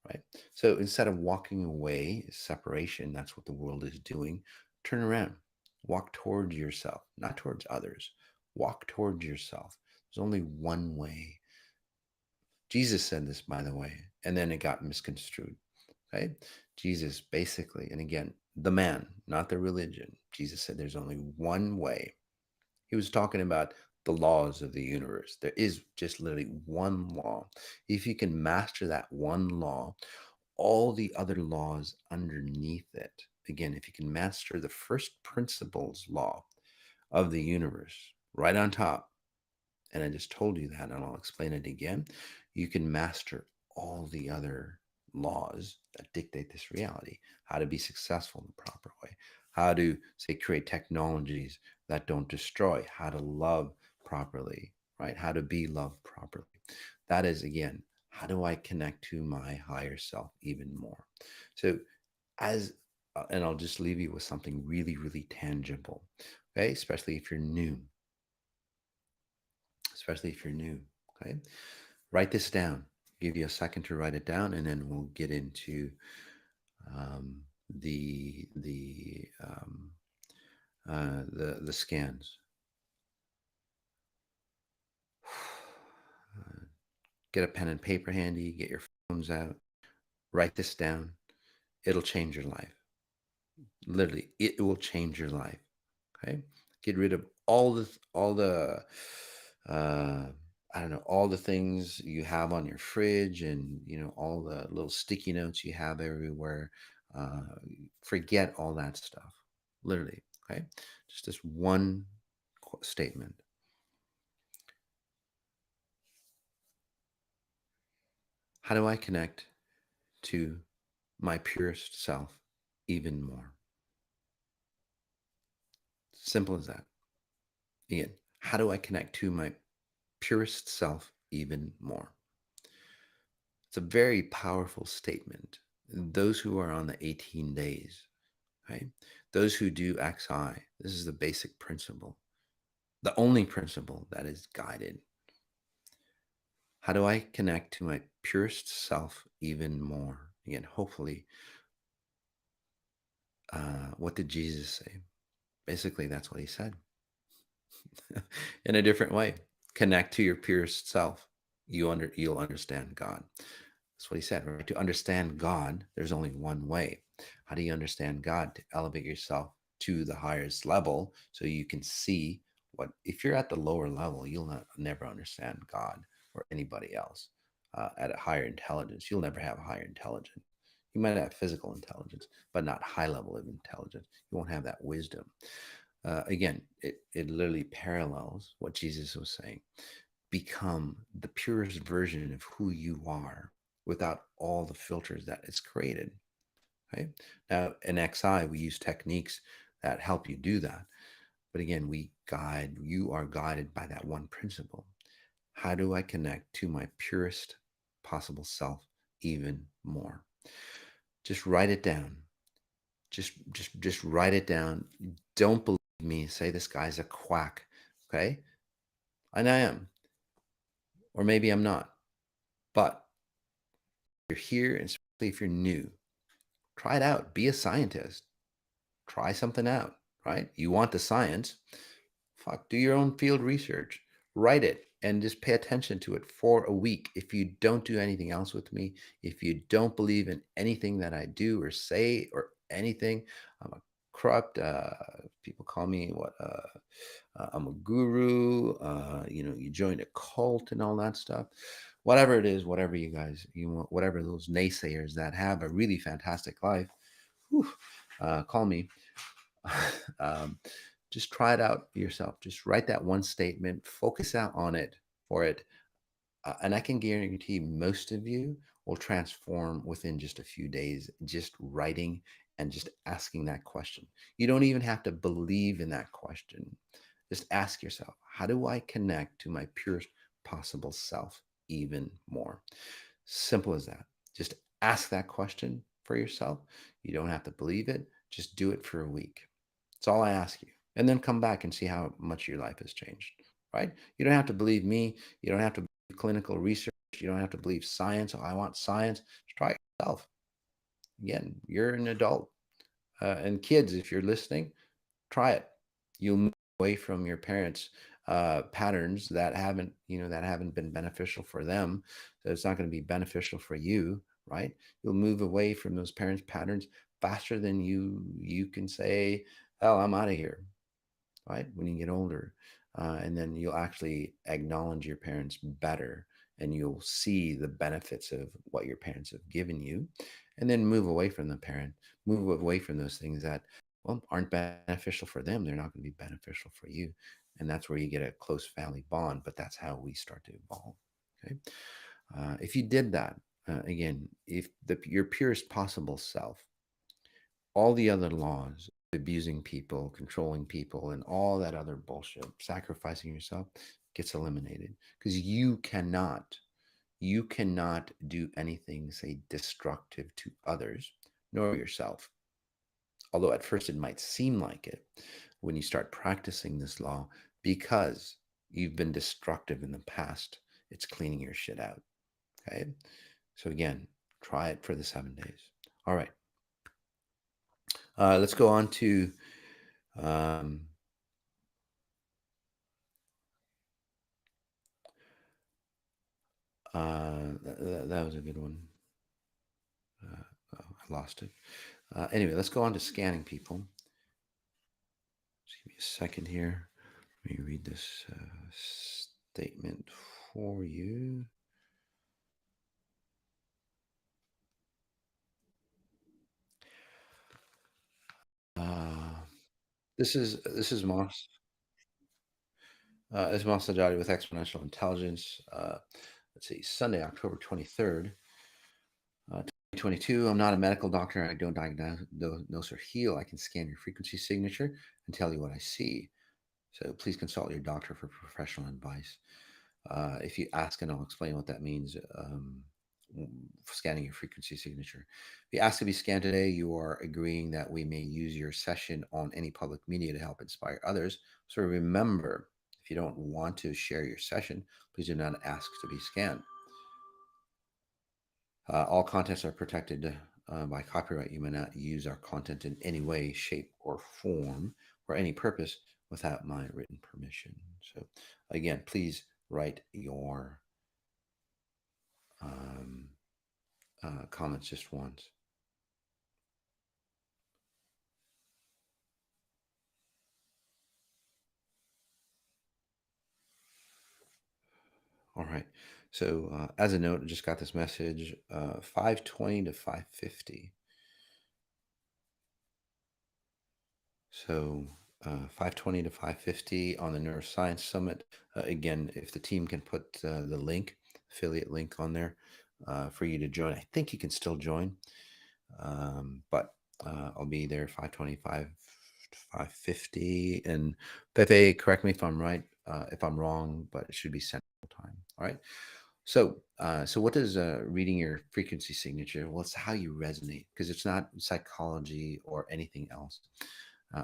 right? So instead of walking away, separation, that's what the world is doing. Turn around, walk towards yourself, not towards others. Walk towards yourself. There's only one way. Jesus said this, by the way, and then it got misconstrued. Okay. Jesus basically, and again, the man, not the religion. Jesus said there's only one way. He was talking about the laws of the universe. There is just literally one law. If you can master that one law, all the other laws underneath it, again, if you can master the first principles law of the universe right on top, and I just told you that, and I'll explain it again, you can master all the other laws that dictate this reality. How to be successful in the proper way, how to, say, create technologies that don't destroy, how to love properly, right? How to be loved properly. That is, again, how do I connect to my higher self even more? So as and I'll just leave you with something really, really tangible, okay? Especially if you're new, okay? Write this down. Give you a second to write it down, and then we'll get into um, the scans. Get a pen and paper handy. Get your phones out. Write this down. It'll change your life. Literally, it will change your life. Okay. Get rid of all the uh, I don't know, all the things you have on your fridge, and all the little sticky notes you have everywhere. Uh, Forget all that stuff. Literally. Okay. Just this one statement. How do I connect to my purest self even more? Simple as that. Again, how do I connect to my purest self even more? It's a very powerful statement. Those who are on the 18 days, right? Those who do XI, this is the basic principle, the only principle that is guided. How do I connect to my purest self even more? Again, hopefully, what did Jesus say? Basically, that's what he said. In a different way, connect to your purest self. You'll understand God. That's what he said, right? To understand God, there's only one way. How do you understand God? To elevate yourself to the highest level, so you can see what, if you're at the lower level, you'll never understand God or anybody else. At a higher intelligence, you'll never have a higher intelligence. You might have physical intelligence, but not high level of intelligence. You won't have that wisdom. Again, it literally parallels what Jesus was saying. Become the purest version of who you are without all the filters that it's created. Right? Now, in XI, we use techniques that help you do that. But again, you are guided by that one principle. How do I connect to my purest possible self even more? Just write it down. Just write it down. Don't believe me. Say this guy's a quack. Okay? And I am. Or maybe I'm not. But you're here, and especially if you're new, try it out. Be a scientist. Try something out, right? You want the science. Fuck, do your own field research. Write it and just pay attention to it for a week. If you don't do anything else with me, if you don't believe in anything that I do or say or anything, I'm a corrupt. People call me what? I'm a guru. You joined a cult and all that stuff. Whatever it is, whatever you want, whatever those naysayers that have a really fantastic life, whew, call me. um, just try it out yourself. Just write that one statement, focus out on it for it. And I can guarantee most of you will transform within just a few days, just writing and just asking that question. You don't even have to believe in that question. Just ask yourself, how do I connect to my purest possible self even more? Simple as that. Just ask that question for yourself. You don't have to believe it. Just do it for a week. That's all I ask you. And then come back and see how much your life has changed, right? You don't have to believe me. You don't have to believe clinical research. You don't have to believe science. Oh, I want science. Just try it yourself. Again, you're an adult. And kids, if you're listening, try it. You'll move away from your parents' patterns that haven't been beneficial for them. So it's not going to be beneficial for you, right? You'll move away from those parents' patterns faster than you can say, "Oh, I'm out of here," right? When you get older, and then you'll actually acknowledge your parents better, and you'll see the benefits of what your parents have given you, and then move away from move away from those things that aren't beneficial for them. They're not going to be beneficial for you, and that's where you get a close family bond. But that's how we start to evolve. Okay, if you did that again, if your purest possible self, all the other laws, abusing people, controlling people, and all that other bullshit, sacrificing yourself, gets eliminated because you cannot do anything, say, destructive to others nor yourself. Although at first it might seem like it when you start practicing this law, because you've been destructive in the past, it's cleaning your shit out. Okay. So again, try it for the 7 days. All right. Let's go on to um, that was a good one. Oh, I lost it. Anyway, let's go on to scanning people. Just give me a second here. Let me read this statement for you. This is Moss. This is Moss Sajady with Exponential Intelligence. Let's see, Sunday, October 23rd, 2022. I'm not a medical doctor. I don't diagnose or heal. I can scan your frequency signature and tell you what I see. So please consult your doctor for professional advice. If you ask, and I'll explain what that means, scanning your frequency signature. If you ask to be scanned today, you are agreeing that we may use your session on any public media to help inspire others. So remember, if you don't want to share your session, please do not ask to be scanned. All contents are protected by copyright. You may not use our content in any way, shape, or form for any purpose without my written permission. So again, please write your comments just once. All right. So as a note, I just got this message, 520 to 550. So 520 to 550 on the Neuroscience Summit. Again, if the team can put the link, affiliate link on there for you to join. I think you can still join, but I'll be there 525 5:50. And Pepe, correct me if I'm right, if I'm wrong, but it should be Central Time. All right. So what does reading your frequency signature? Well, it's how you resonate, because it's not psychology or anything else.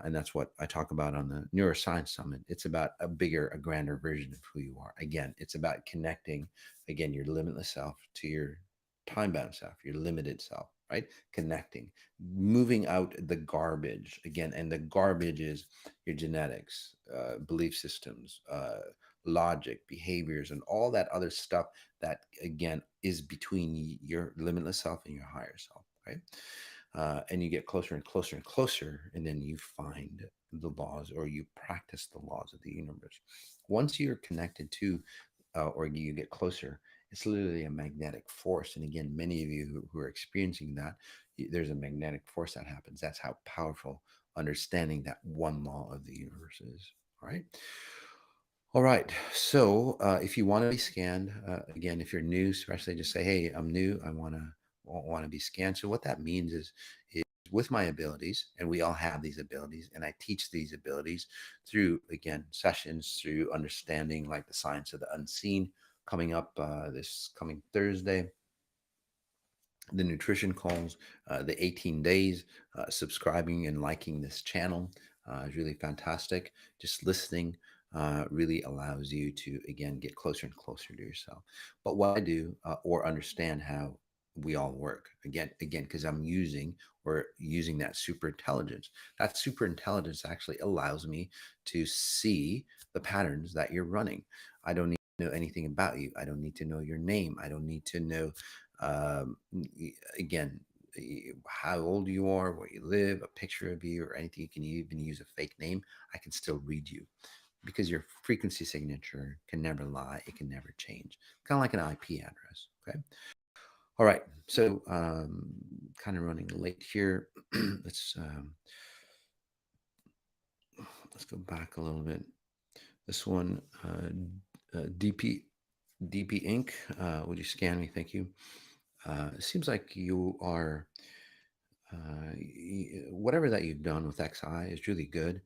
And that's what I talk about on the Neuroscience Summit. It's about a bigger, a grander version of who you are. Again, it's about connecting, again, your limitless self to your time bound self, your limited self, right? Connecting, moving out the garbage again. And the garbage is your genetics, belief systems, logic, behaviors, and all that other stuff that, again, is between your limitless self and your higher self, right? And you get closer and closer and closer, and then you find the laws, or you practice the laws of the universe. Once you're connected to, or you get closer, it's literally a magnetic force. And again, many of you who are experiencing that, there's a magnetic force that happens. That's how powerful understanding that one law of the universe is. All right. All right. So if you want to be scanned, again, if you're new, especially, just say, "Hey, I'm new. I want to be scanned." So what that means is with my abilities, and we all have these abilities, and I teach these abilities through, again, sessions, through understanding, like the science of the unseen, coming up this coming Thursday, the nutrition calls, the 18 days, subscribing and liking this channel is really fantastic. Just listening really allows you to, again, get closer and closer to yourself. But what I do, or understand how we all work, again, because I'm using that super intelligence. That super intelligence actually allows me to see the patterns that you're running. I don't need to know anything about you. I don't need to know your name. I don't need to know, um, again, how old you are, where you live, a picture of you, or anything. You can even use a fake name. I can still read you, because your frequency signature can never lie. It can never change. Kind of like an IP address. Okay. All right. So, kind of running late here. let's um, let's go back a little bit. This one, DP Inc. Would you scan me? Thank you. It seems like you are, whatever that you've done with XI is really good.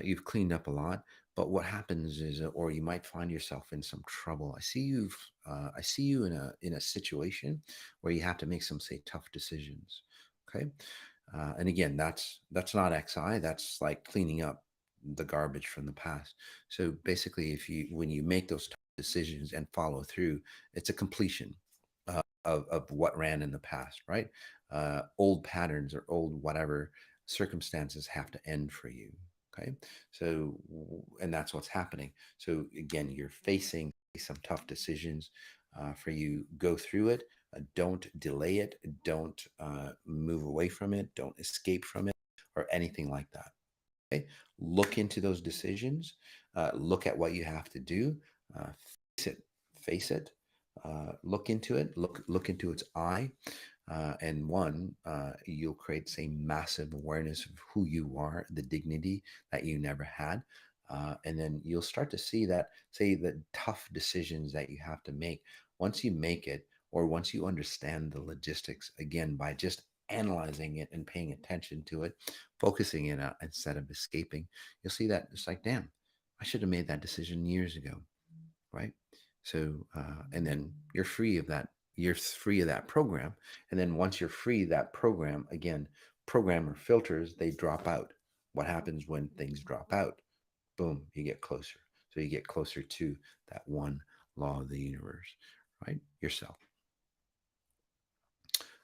You've cleaned up a lot, but what happens is, or you might find yourself in some trouble. I see you in a situation where you have to make some, say, tough decisions. Okay. And again, that's not XI. That's like cleaning up the garbage from the past. So basically, when you make those tough decisions and follow through, it's a completion of what ran in the past, right? Old patterns or old whatever circumstances have to end for you. Okay. So, and that's what's happening. So again, you're facing some tough decisions. For you, go through it. Don't delay it. Don't move away from it. Don't escape from it, or anything like that. Okay. Look into those decisions. Look at what you have to do. Face it. Face it. Look into it. Look into its eye. And one, you'll create, say, massive awareness of who you are, the dignity that you never had. And then you'll start to see that, say, the tough decisions that you have to make. Once you make it, or once you understand the logistics, again, by just analyzing it and paying attention to it, focusing it out instead of escaping, you'll see that it's like, damn, I should have made that decision years ago, right? So, and then you're free of that. You're free of that program. And then once you're free, that program, again, programmer filters, they drop out. What happens when things drop out? Boom, you get closer. So you get closer to that one law of the universe, right? Yourself.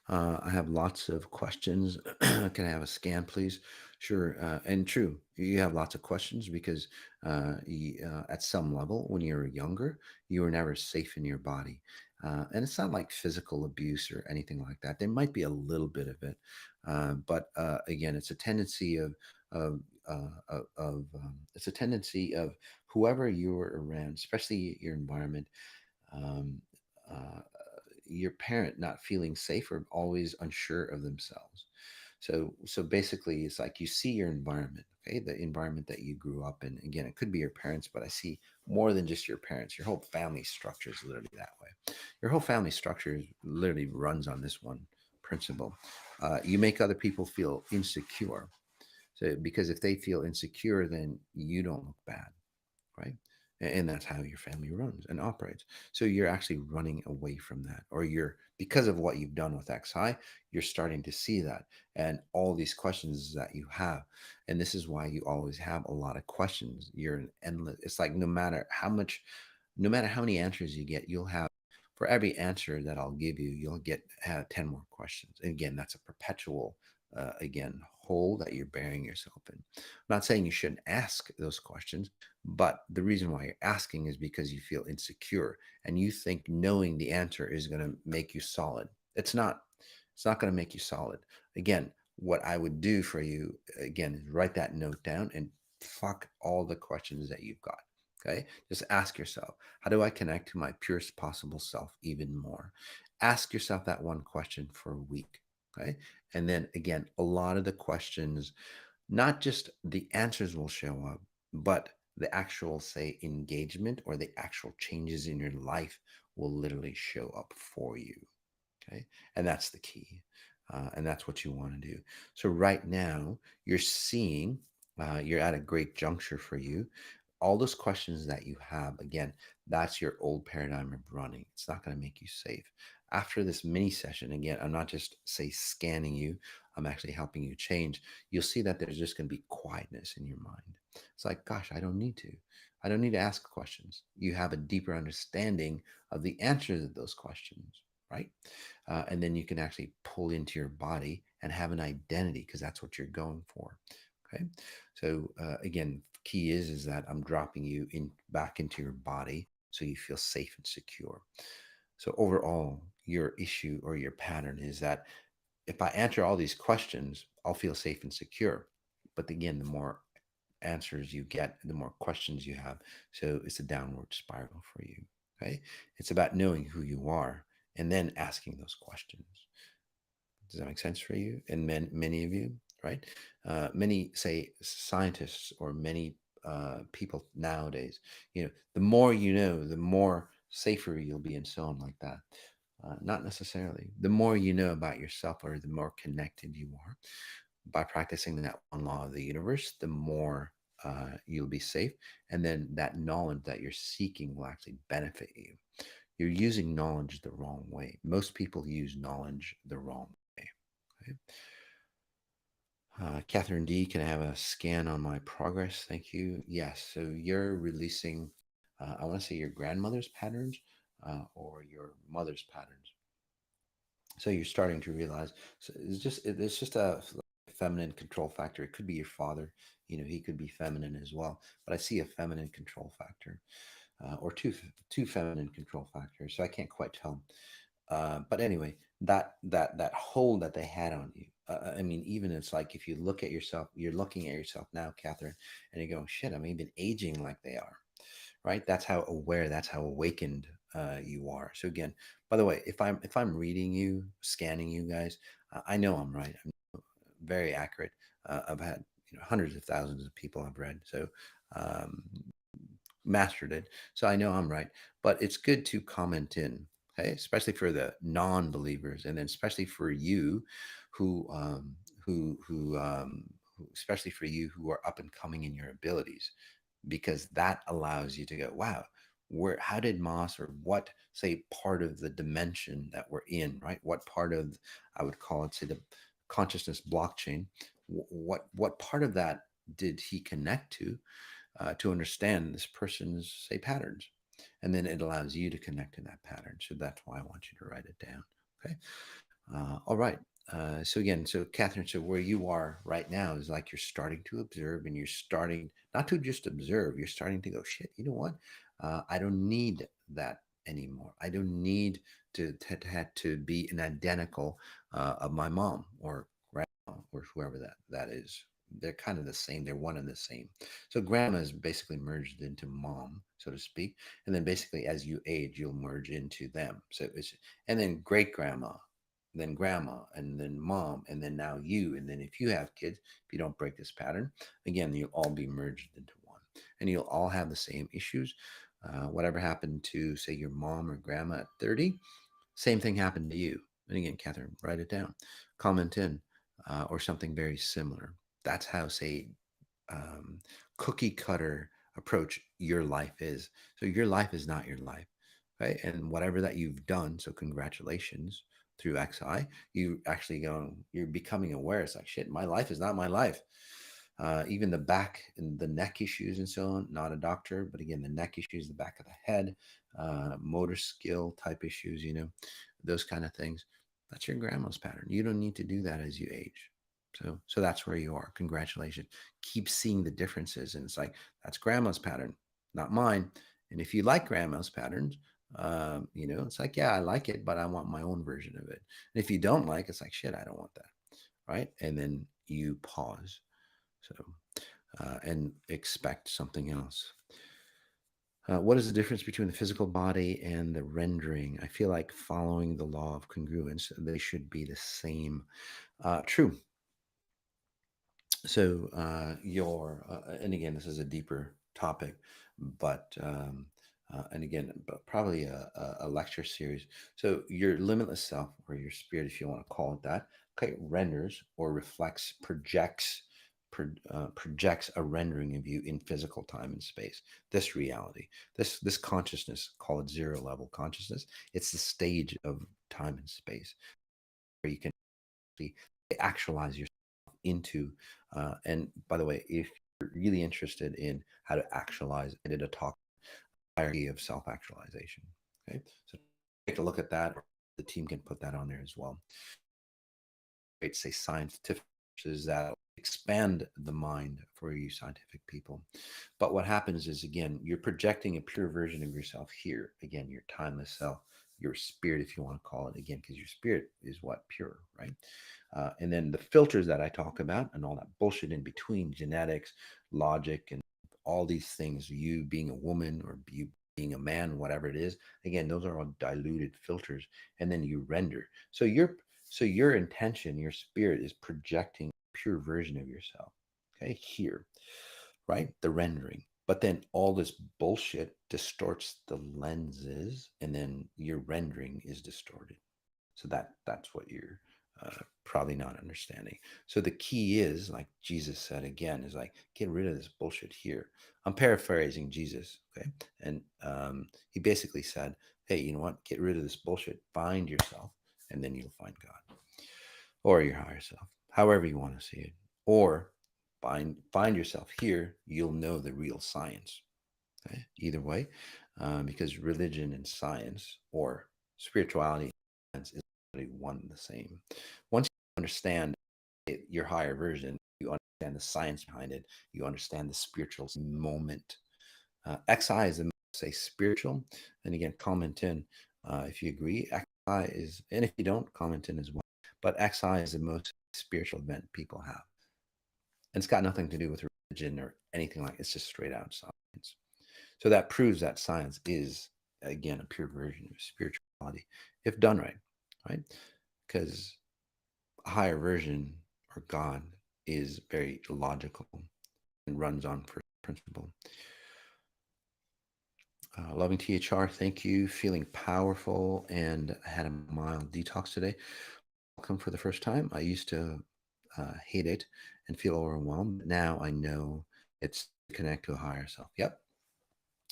I have lots of questions. Can I have a scan, please? Sure. And true, you have lots of questions because at some level, when you were younger, you were never safe in your body. And it's not like physical abuse or anything like that. There might be a little bit of it. But again, it's a tendency it's a tendency of whoever you were around, especially your environment. Um, uh, your parent not feeling safe or always unsure of themselves. So basically, it's like you see your environment, okay, the environment that you grew up in. Again, it could be your parents, but I see more than just your parents. Your whole family structure is literally that way. Your whole family structure literally runs on this one principle. You make other people feel insecure. So because if they feel insecure, then you don't look bad, right? And that's how your family runs and operates. So you're actually running away from that, or you're, because of what you've done with XI, you're starting to see that and all these questions that you have. And this is why you always have a lot of questions. You're an endless, it's like no matter how much, no matter how many answers you get, you'll have, for every answer that I'll give you, you'll get 10 more questions. And again, that's a perpetual, again, hole that you're burying yourself in. I'm not saying you shouldn't ask those questions, but the reason why you're asking is because you feel insecure and you think knowing the answer is going to make you solid. It's not. It's not going to make you solid. Again, what I would do for you, again, is write that note down and fuck all the questions that you've got. Okay. Just ask yourself, how do I connect to my purest possible self even more? Ask yourself that one question for a week. Okay. And then again, a lot of the questions, not just the answers will show up, but the actual, say, engagement or the actual changes in your life will literally show up for you. Okay. And that's the key. And that's what you want to do. So, right now, you're seeing, you're at a great juncture for you. All those questions that you have, again, that's your old paradigm of running. It's not going to make you safe. After this mini session, again, I'm not just, say, scanning you, I'm actually helping you change. You'll see that there's just going to be quietness in your mind. It's like, gosh, I don't need to. I don't need to ask questions. You have a deeper understanding of the answers to those questions, right? And then you can actually pull into your body and have an identity because that's what you're going for. Okay. So again, key is that I'm dropping you in back into your body so you feel safe and secure. So overall, your issue or your pattern is that if I answer all these questions, I'll feel safe and secure. But again, the more answers you get, the more questions you have. So it's a downward spiral for you. Okay. It's about knowing who you are and then asking those questions. Does that make sense for you? And many of you, right? Many, say, scientists or many people nowadays, the more you know, the more safer you'll be and so on like that. Not necessarily. The more you know about yourself or the more connected you are by practicing that one law of the universe, the more you'll be safe. And then that knowledge that you're seeking will actually benefit you. You're using knowledge the wrong way. Most people use knowledge the wrong way. Okay? Catherine D, can I have a scan on my progress? Thank you. Yes. So you're releasing, I want to say your grandmother's patterns or your mother's patterns. So you're starting to realize, so it's just a feminine control factor. It could be your father, he could be feminine as well, but I see a feminine control factor or two feminine control factors. So I can't quite tell. But anyway, that hold that they had on you. I mean, even it's like if you look at yourself, you're looking at yourself now, Catherine, and you're going, "Shit, I'm even aging like they are." Right? That's how aware, that's how awakened you are. So again, by the way, if I'm reading you, scanning you guys, I know I'm right. I'm very accurate. I've had hundreds of thousands of people I've read, so um, mastered it. So I know I'm right. But it's good to comment in, okay, especially for the non-believers, and then especially for you, who especially for you who are up and coming in your abilities, because that allows you to go, wow, where, how did Moss, or what, say, part of the dimension that we're in, right? What part of, I would call it, say, the consciousness blockchain, what part of that did he connect to understand this person's, say, patterns? And then it allows you to connect to that pattern. So that's why I want you to write it down. Okay. All right. So again, so Catherine, so where you are right now is like you're starting to observe, and you're starting not to just observe, you're starting to go, shit, you know what? I don't need that anymore. I don't need to be an identical of my mom or grandma or whoever that is. They're kind of the same. They're one and the same. So grandma is basically merged into mom, so to speak. And then basically as you age, you'll merge into them. So it's, and then great grandma, then grandma, and then mom, and then now you. And then if you have kids, if you don't break this pattern, again, you'll all be merged into one. And you'll all have the same issues. Whatever happened to, say, your mom or grandma at 30, same thing happened to you. And again, Catherine, write it down, comment in, or something very similar. That's how, say, um, cookie cutter approach your life is. So your life is not your life, right? And whatever that you've done, so congratulations, through XI, you actually go, you're becoming aware. It's like, shit, my life is not my life. Even the back and the neck issues and so on, not a doctor, but again, the neck issues, the back of the head, motor skill type issues, those kind of things. That's your grandma's pattern. You don't need to do that as you age. So that's where you are. Congratulations. Keep seeing the differences. And it's like, that's grandma's pattern, not mine. And if you like grandma's patterns, it's like, yeah, I like it, but I want my own version of it. And if you don't like, it's like, shit, I don't want that. Right. And then you pause. So, and expect something else. What is the difference between the physical body and the rendering? I feel like following the law of congruence, they should be the same. True. So and again, this is a deeper topic, but and again, but probably a lecture series. So your limitless self, or your spirit, if you want to call it that, okay, renders or reflects, projects a rendering of you in physical time and space. This reality, this consciousness, call it zero level consciousness. It's the stage of time and space where you can actualize yourself into. And by the way, if you're really interested in how to actualize, I did a talk hierarchy of self-actualization. Okay, so take a look at that. The team can put that on there as well. It's a scientific is that expand the mind for you scientific people. But what happens is, again, you're projecting a pure version of yourself here. Again, your timeless self, your spirit, if you want to call it, again, because your spirit is what? Pure, right? And then the filters that I talk about and all that bullshit in between, genetics, logic, and all these things, you being a woman or you being a man, whatever it is, again, those are all diluted filters. And then you render. So your intention, your spirit is projecting a pure version of yourself. Okay, here, right? The rendering. But then all this bullshit distorts the lenses, and then your rendering is distorted. So that's what you're probably not understanding. So the key is, like Jesus said again, is like, get rid of this bullshit here. I'm paraphrasing Jesus, okay? And he basically said, hey, you know what? Get rid of this bullshit. Find yourself, and then you'll find God or your higher self, however you want to see it. Or find yourself here. You'll know the real science. Okay? Either way, because religion and science, or spirituality is really one and the same. Once you understand your higher version, you understand the science behind it, you understand the spiritual moment. XI is the most, say, spiritual. And again, comment in if you agree. XI is, and if you don't, comment in as well. But XI is the most spiritual event people have. And it's got nothing to do with religion or anything like it. It's just straight out science. So that proves that science is, again, a pure version of spirituality, if done right, right? Because a higher version, or God, is very logical and runs on first principle. Loving THR, thank you. Feeling powerful, and I had a mild detox today. Welcome for the first time. I used to hate it and feel overwhelmed. Now I know it's to connect to a higher self. Yep.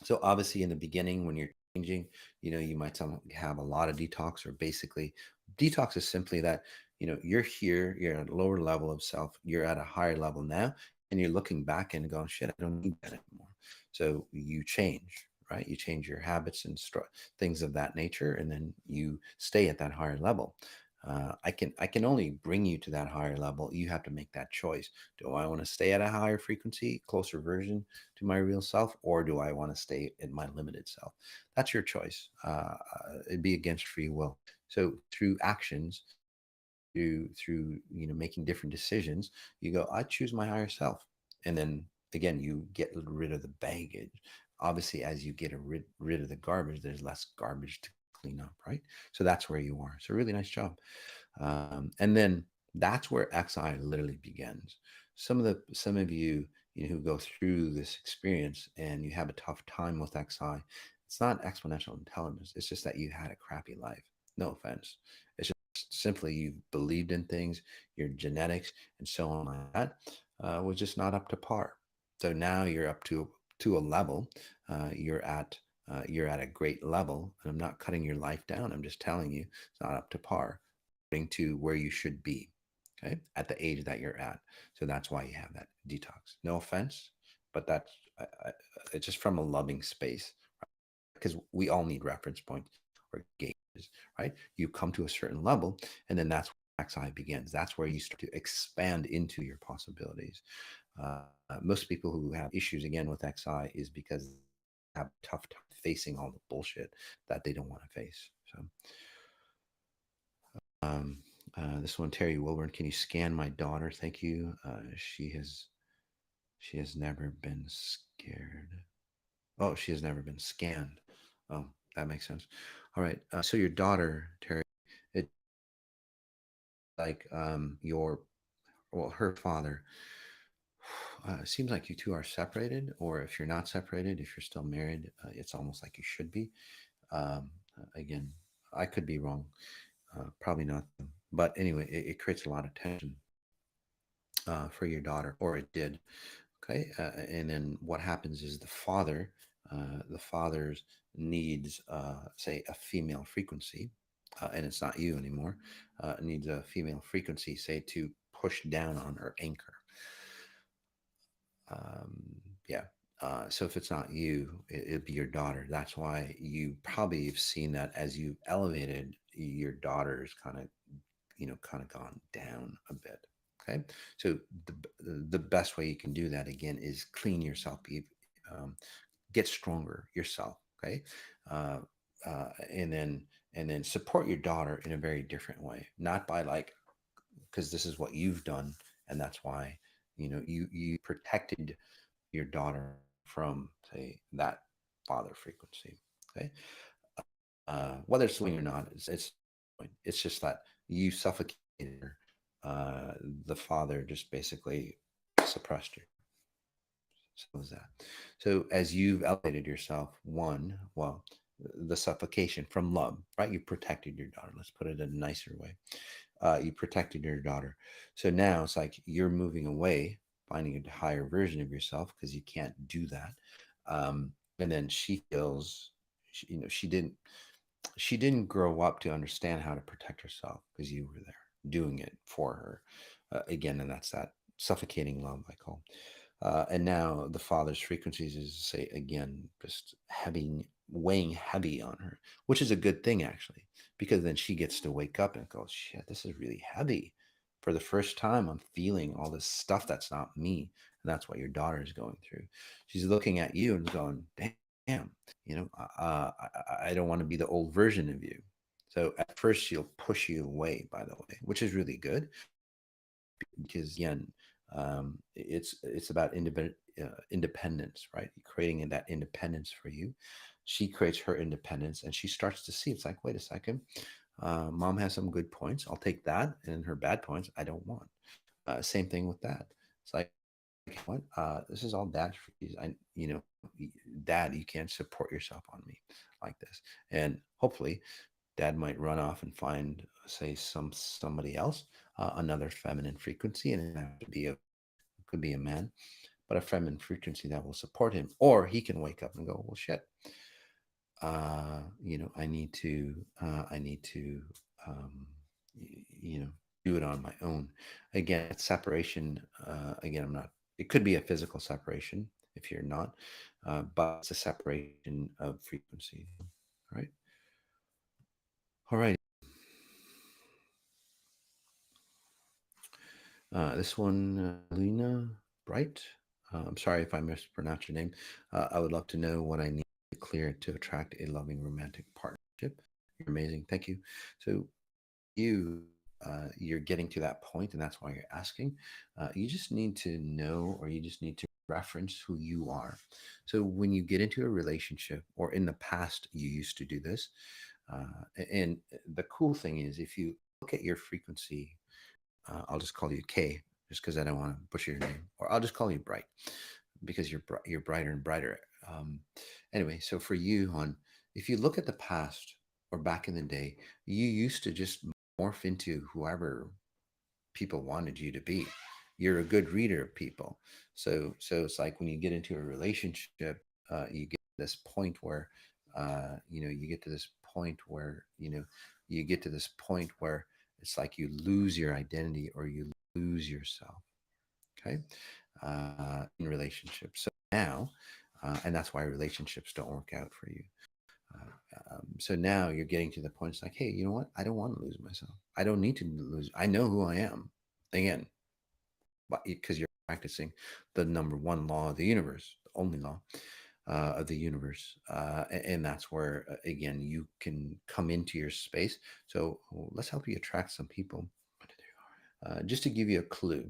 So obviously in the beginning, when you're changing, you might have a lot of detox, or basically detox is simply that, you're here, you're at a lower level of self, you're at a higher level now, and you're looking back and going, shit, I don't need that anymore. So you change, right? You change your habits and things of that nature, and then you stay at that higher level. I can only bring you to that higher level. You have to make that choice. Do I want to stay at a higher frequency, closer version to my real self, or do I want to stay in my limited self? That's your choice. It'd be against free will. So through actions, through making different decisions, you go, I choose my higher self, and then again you get rid of the baggage. Obviously, as you get rid of the garbage, there's less garbage to clean up, right? So that's where you are. So really nice job. And then that's where XI literally begins. Some of you, who go through this experience and you have a tough time with XI, it's not exponential intelligence. It's just that you had a crappy life. No offense. It's just simply you've believed in things, your genetics, and so on like that. was just not up to par. So now you're up to a level. You're at a great level, and I'm not cutting your life down. I'm just telling you it's not up to par, according to where you should be. Okay, at the age that you're at. So that's why you have that detox. No offense, but that's it's just from a loving space, because we all need reference points or gauges, right? You come to a certain level, and then that's where XI begins. That's where you start to expand into your possibilities. Uh, Most people who have issues again with XI is because they have a tough time facing all the bullshit that they don't want to face. So, um, this one, Terry Wilburn, can you scan my daughter? Thank you. She has never been scared. Oh, she has never been scanned. Oh, that makes sense. All right. So your daughter, Terry, it like your well, her father. It seems like you two are separated, or if you're not separated, if you're still married, it's almost like you should be. Again, I could be wrong. Probably not. But anyway, it creates a lot of tension for your daughter, or it did. Okay, and then what happens is the father's needs, say, a female frequency, and it's not you anymore. Needs a female frequency, say, to push down on or anchor. Yeah. So if it's not you, it'd be your daughter. That's why you probably have seen that as you've elevated, your daughter's kind of gone down a bit. Okay. So the best way you can do that again is clean yourself, um, get stronger yourself. Okay. Uh, and then support your daughter in a very different way, not by like, because this is what you've done. And that's why, you protected your daughter from, say, that father frequency. Okay. Whether it's living or not, it's just that you suffocated her. The father just basically suppressed her. So is that. So as you've elevated yourself, the suffocation from love, right? You protected your daughter. Let's put it in a nicer way. You protected your daughter. So now it's like you're moving away, finding a higher version of yourself because you can't do that. And then she feels, she didn't grow up to understand how to protect herself because you were there doing it for her, again, and that's that suffocating love I call. And now the father's frequencies is, say, again, just weighing heavy on her, which is a good thing actually, because then she gets to wake up and go, shit, this is really heavy. For the first time, I'm feeling all this stuff that's not me. And that's what your daughter is going through. She's looking at you and going, damn, I don't want to be the old version of you. So at first she'll push you away, by the way, which is really good, because again, it's about independence, right? Creating that independence for you. She creates her independence, and she starts to see, it's like, wait a second, mom has some good points, I'll take that, and her bad points I don't want. Same thing with that. It's like, what, this is all dad's freeze. Dad, you can't support yourself on me like this. And hopefully dad might run off and find, say, somebody else, another feminine frequency, and it could be a man, but a feminine frequency that will support him. Or he can wake up and go, well, shit, I need to, um, do it on my own. Again, it's separation. Again, I'm not. It could be a physical separation if you're not, but it's a separation of frequency. All right. All right. This one, Lena Bright. I'm sorry if I mispronounced your name. I would love to know what I need to clear to attract a loving romantic partnership. You're amazing. Thank you. So you're getting to that point, and that's why you're asking. You just need to know, or you just need to reference who you are. So when you get into a relationship, or in the past you used to do this, and the cool thing is, if you look at your frequency, I'll just call you K, just because I don't want to butcher your name, or I'll just call you Bright because you're brighter and brighter. Anyway, so for you, hon, if you look at the past or back in the day, you used to just morph into whoever people wanted you to be. you're a good reader of people. So it's like when you get into a relationship, you get to this point where you get to this point where you get to this point where it's like you lose your identity or you lose yourself. Okay. In relationships. So now, and that's why relationships don't work out for you. So now you're getting to the point. It's like, hey, you know what? I don't want to lose myself. I don't need to lose. I know who I am. Again, but because you're practicing the number one law of the universe, the only law of the universe, and that's where again you can come into your space. So let's help you attract some people. Just to give you a clue,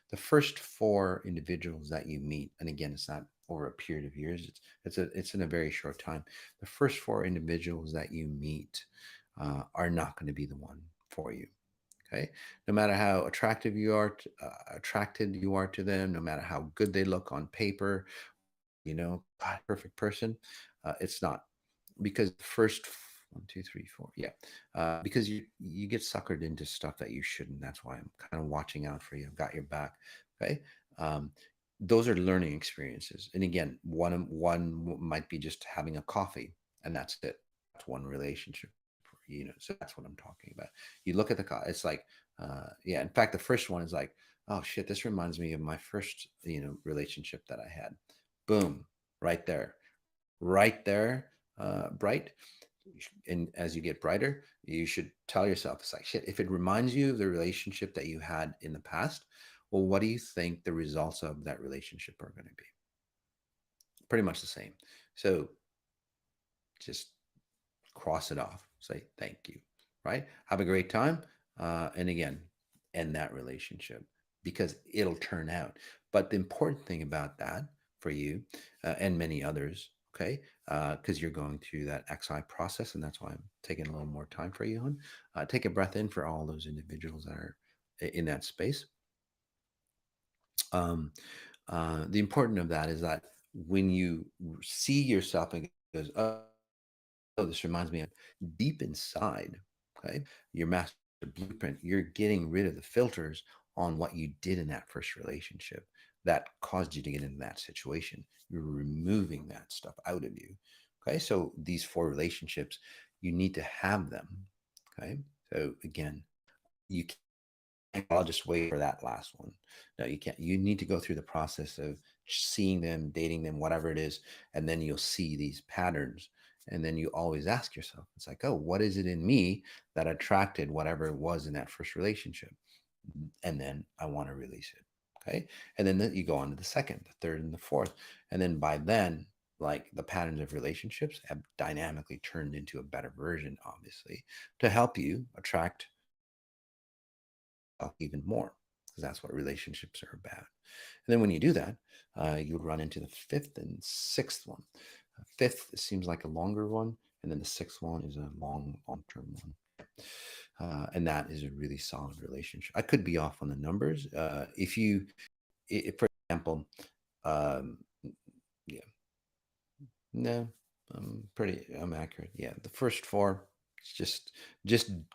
the first four individuals that you meet, and again, it's not over a period of years. It's in a very short time. The first four individuals that you meet are not going to be the one for you. Okay, no matter how attracted you are to them, no matter how good they look on paper, perfect person, it's not, because the first one, two, three, four, yeah, because you get suckered into stuff that you shouldn't. That's why I'm kind of watching out for you. I've got your back. Okay, um, those are learning experiences, and again, one might be just having a coffee, and that's it. That's one relationship. So that's what I'm talking about. You look at it's like, yeah. In fact, the first one is like, oh shit, this reminds me of my first, relationship that I had. Boom, right there, right there, bright. And as you get brighter, you should tell yourself, it's like, shit, if it reminds you of the relationship that you had in the past, well, what do you think the results of that relationship are going to be? Pretty much the same. So just cross it off, say thank you, right? Have a great time. And again, end that relationship, because it'll turn out. But the important thing about that for you, and many others, okay, because you're going through that XI process, and that's why I'm taking a little more time for you, hon. Take a breath in for all those individuals that are in that space. um, the important of that is that when you see yourself and goes, oh, this reminds me of, deep inside, okay, your master blueprint, you're getting rid of the filters on what you did in that first relationship that caused you to get into that situation. You're removing that stuff out of you. Okay, so these four relationships, you need to have them. Okay, so again, you I'll just wait for that last one. No, you can't. You need to go through the process of seeing them, dating them, whatever it is, and then you'll see these patterns. And then you always ask yourself, it's like, oh, what is it in me that attracted whatever it was in that first relationship? And then I want to release it. Okay. And then you go on to the second, the third, and the fourth. And then by then, like, the patterns of relationships have dynamically turned into a better version, obviously, to help you attract even more, because that's what relationships are about. And then when you do that, you would run into the fifth and sixth one. Fifth seems like a longer one, and then the sixth one is a long-term one. And that is a really solid relationship. I could be off on the numbers. If, for example, um, yeah, no, I'm accurate. Yeah, the first four, just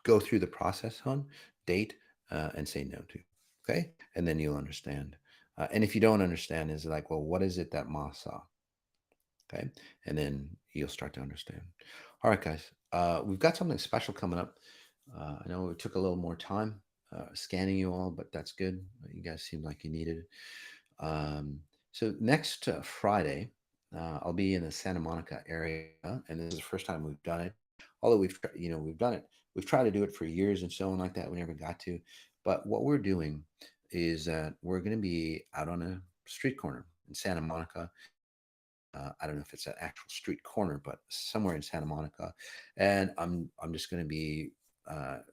go through the process, hon. Date, and say no to. Okay, and then you'll understand. And if you don't understand, is like, well, what is it that Ma saw? Okay, and then you'll start to understand. All right, guys, we've got something special coming up. I know it took a little more time scanning you all, but that's good. You guys seem like you needed it. So next Friday, I'll be in the Santa Monica area, and this is the first time we've done it. Although we've done it, we've tried to do it for years and so on like that. We never got to. But what we're doing is that we're going to be out on a street corner in Santa Monica. I don't know if it's an actual street corner, but somewhere in Santa Monica, and I'm just going to be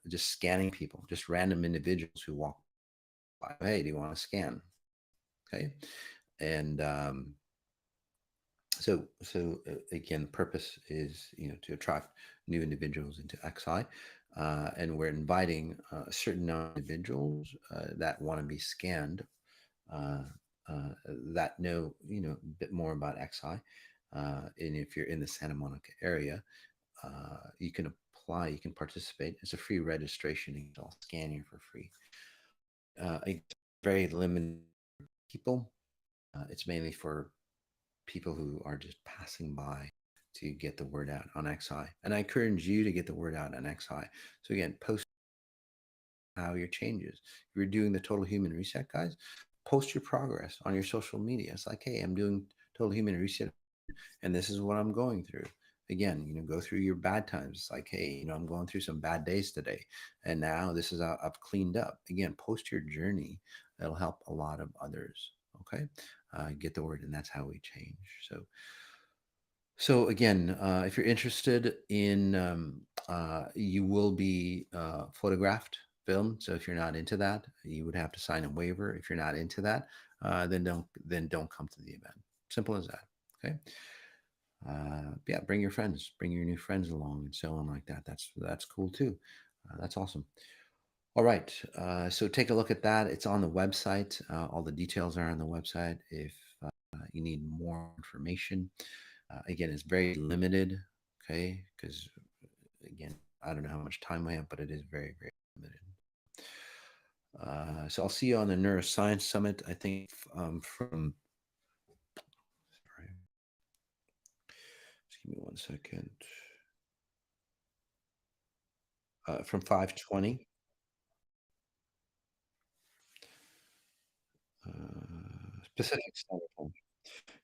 just scanning people, just random individuals who walk by. Hey, do you want to scan? Okay, and again, the purpose is to attract new individuals into XI, and we're inviting a certain number of individuals that want to be scanned, uh, that know a bit more about XI. And if you're in the Santa Monica area, you can apply, you can participate. It's a free registration. I'll scan you for free. very limited people. It's mainly for people who are just passing by to get the word out on XI. And I encourage you to get the word out on XI. So again, post how your changes. If you're doing the total human reset, guys, post your progress on your social media. It's like, hey, I'm doing total human reset and this is what I'm going through. Again, go through your bad times. It's like, hey, I'm going through some bad days today, and now this is I've cleaned up. Again, post your journey. That'll help a lot of others. Okay, get the word, and that's how we change. So again, if you're interested in, you will be photographed, filmed. So if you're not into that, you would have to sign a waiver. If you're not into that, then don't come to the event. Simple as that. Okay. Yeah, bring your friends, bring your new friends along, and so on like that. That's cool too. That's awesome. All right, so take a look at that. It's on the website. All the details are on the website. If you need more information, again, it's very limited. Okay, because again, I don't know how much time I have, but it is very, very limited. So I'll see you on the Neuroscience Summit. I think from. Sorry, just give me 1 second. From 5:20. Pacific Standard Time.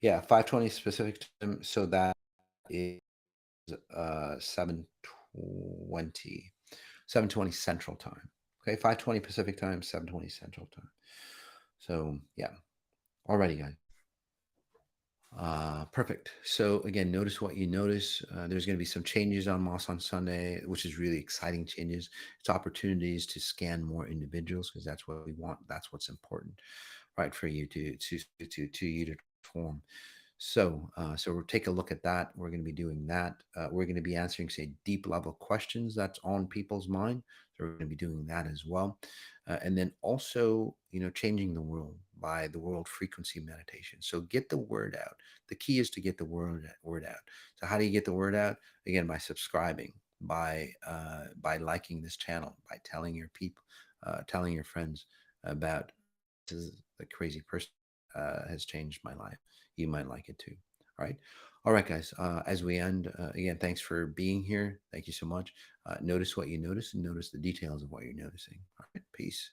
Yeah, 5:20 Pacific time. So that is 7:20, 7:20 Central Time. Okay, 5:20 Pacific Time, 7:20 Central Time. So yeah, alrighty, guys. Perfect. So again, notice what you notice. There's going to be some changes on Moss on Sunday, which is really exciting changes. It's opportunities to scan more individuals because that's what we want. That's what's important, right, for you to you to perform. So we'll take a look at that. We're going to be doing that. We're going to be answering, say, deep level questions that's on people's mind. So we're going to be doing that as well. And then also, changing the world by the world frequency meditation. So get the word out. The key is to get the word out. So how do you get the word out? Again, by subscribing, by liking this channel, by telling your people, telling your friends about this is the crazy person has changed my life. You might like it too. All right. All right, guys. As we end, again, thanks for being here. Thank you so much. Notice what you notice and notice the details of what you're noticing. All right. Peace.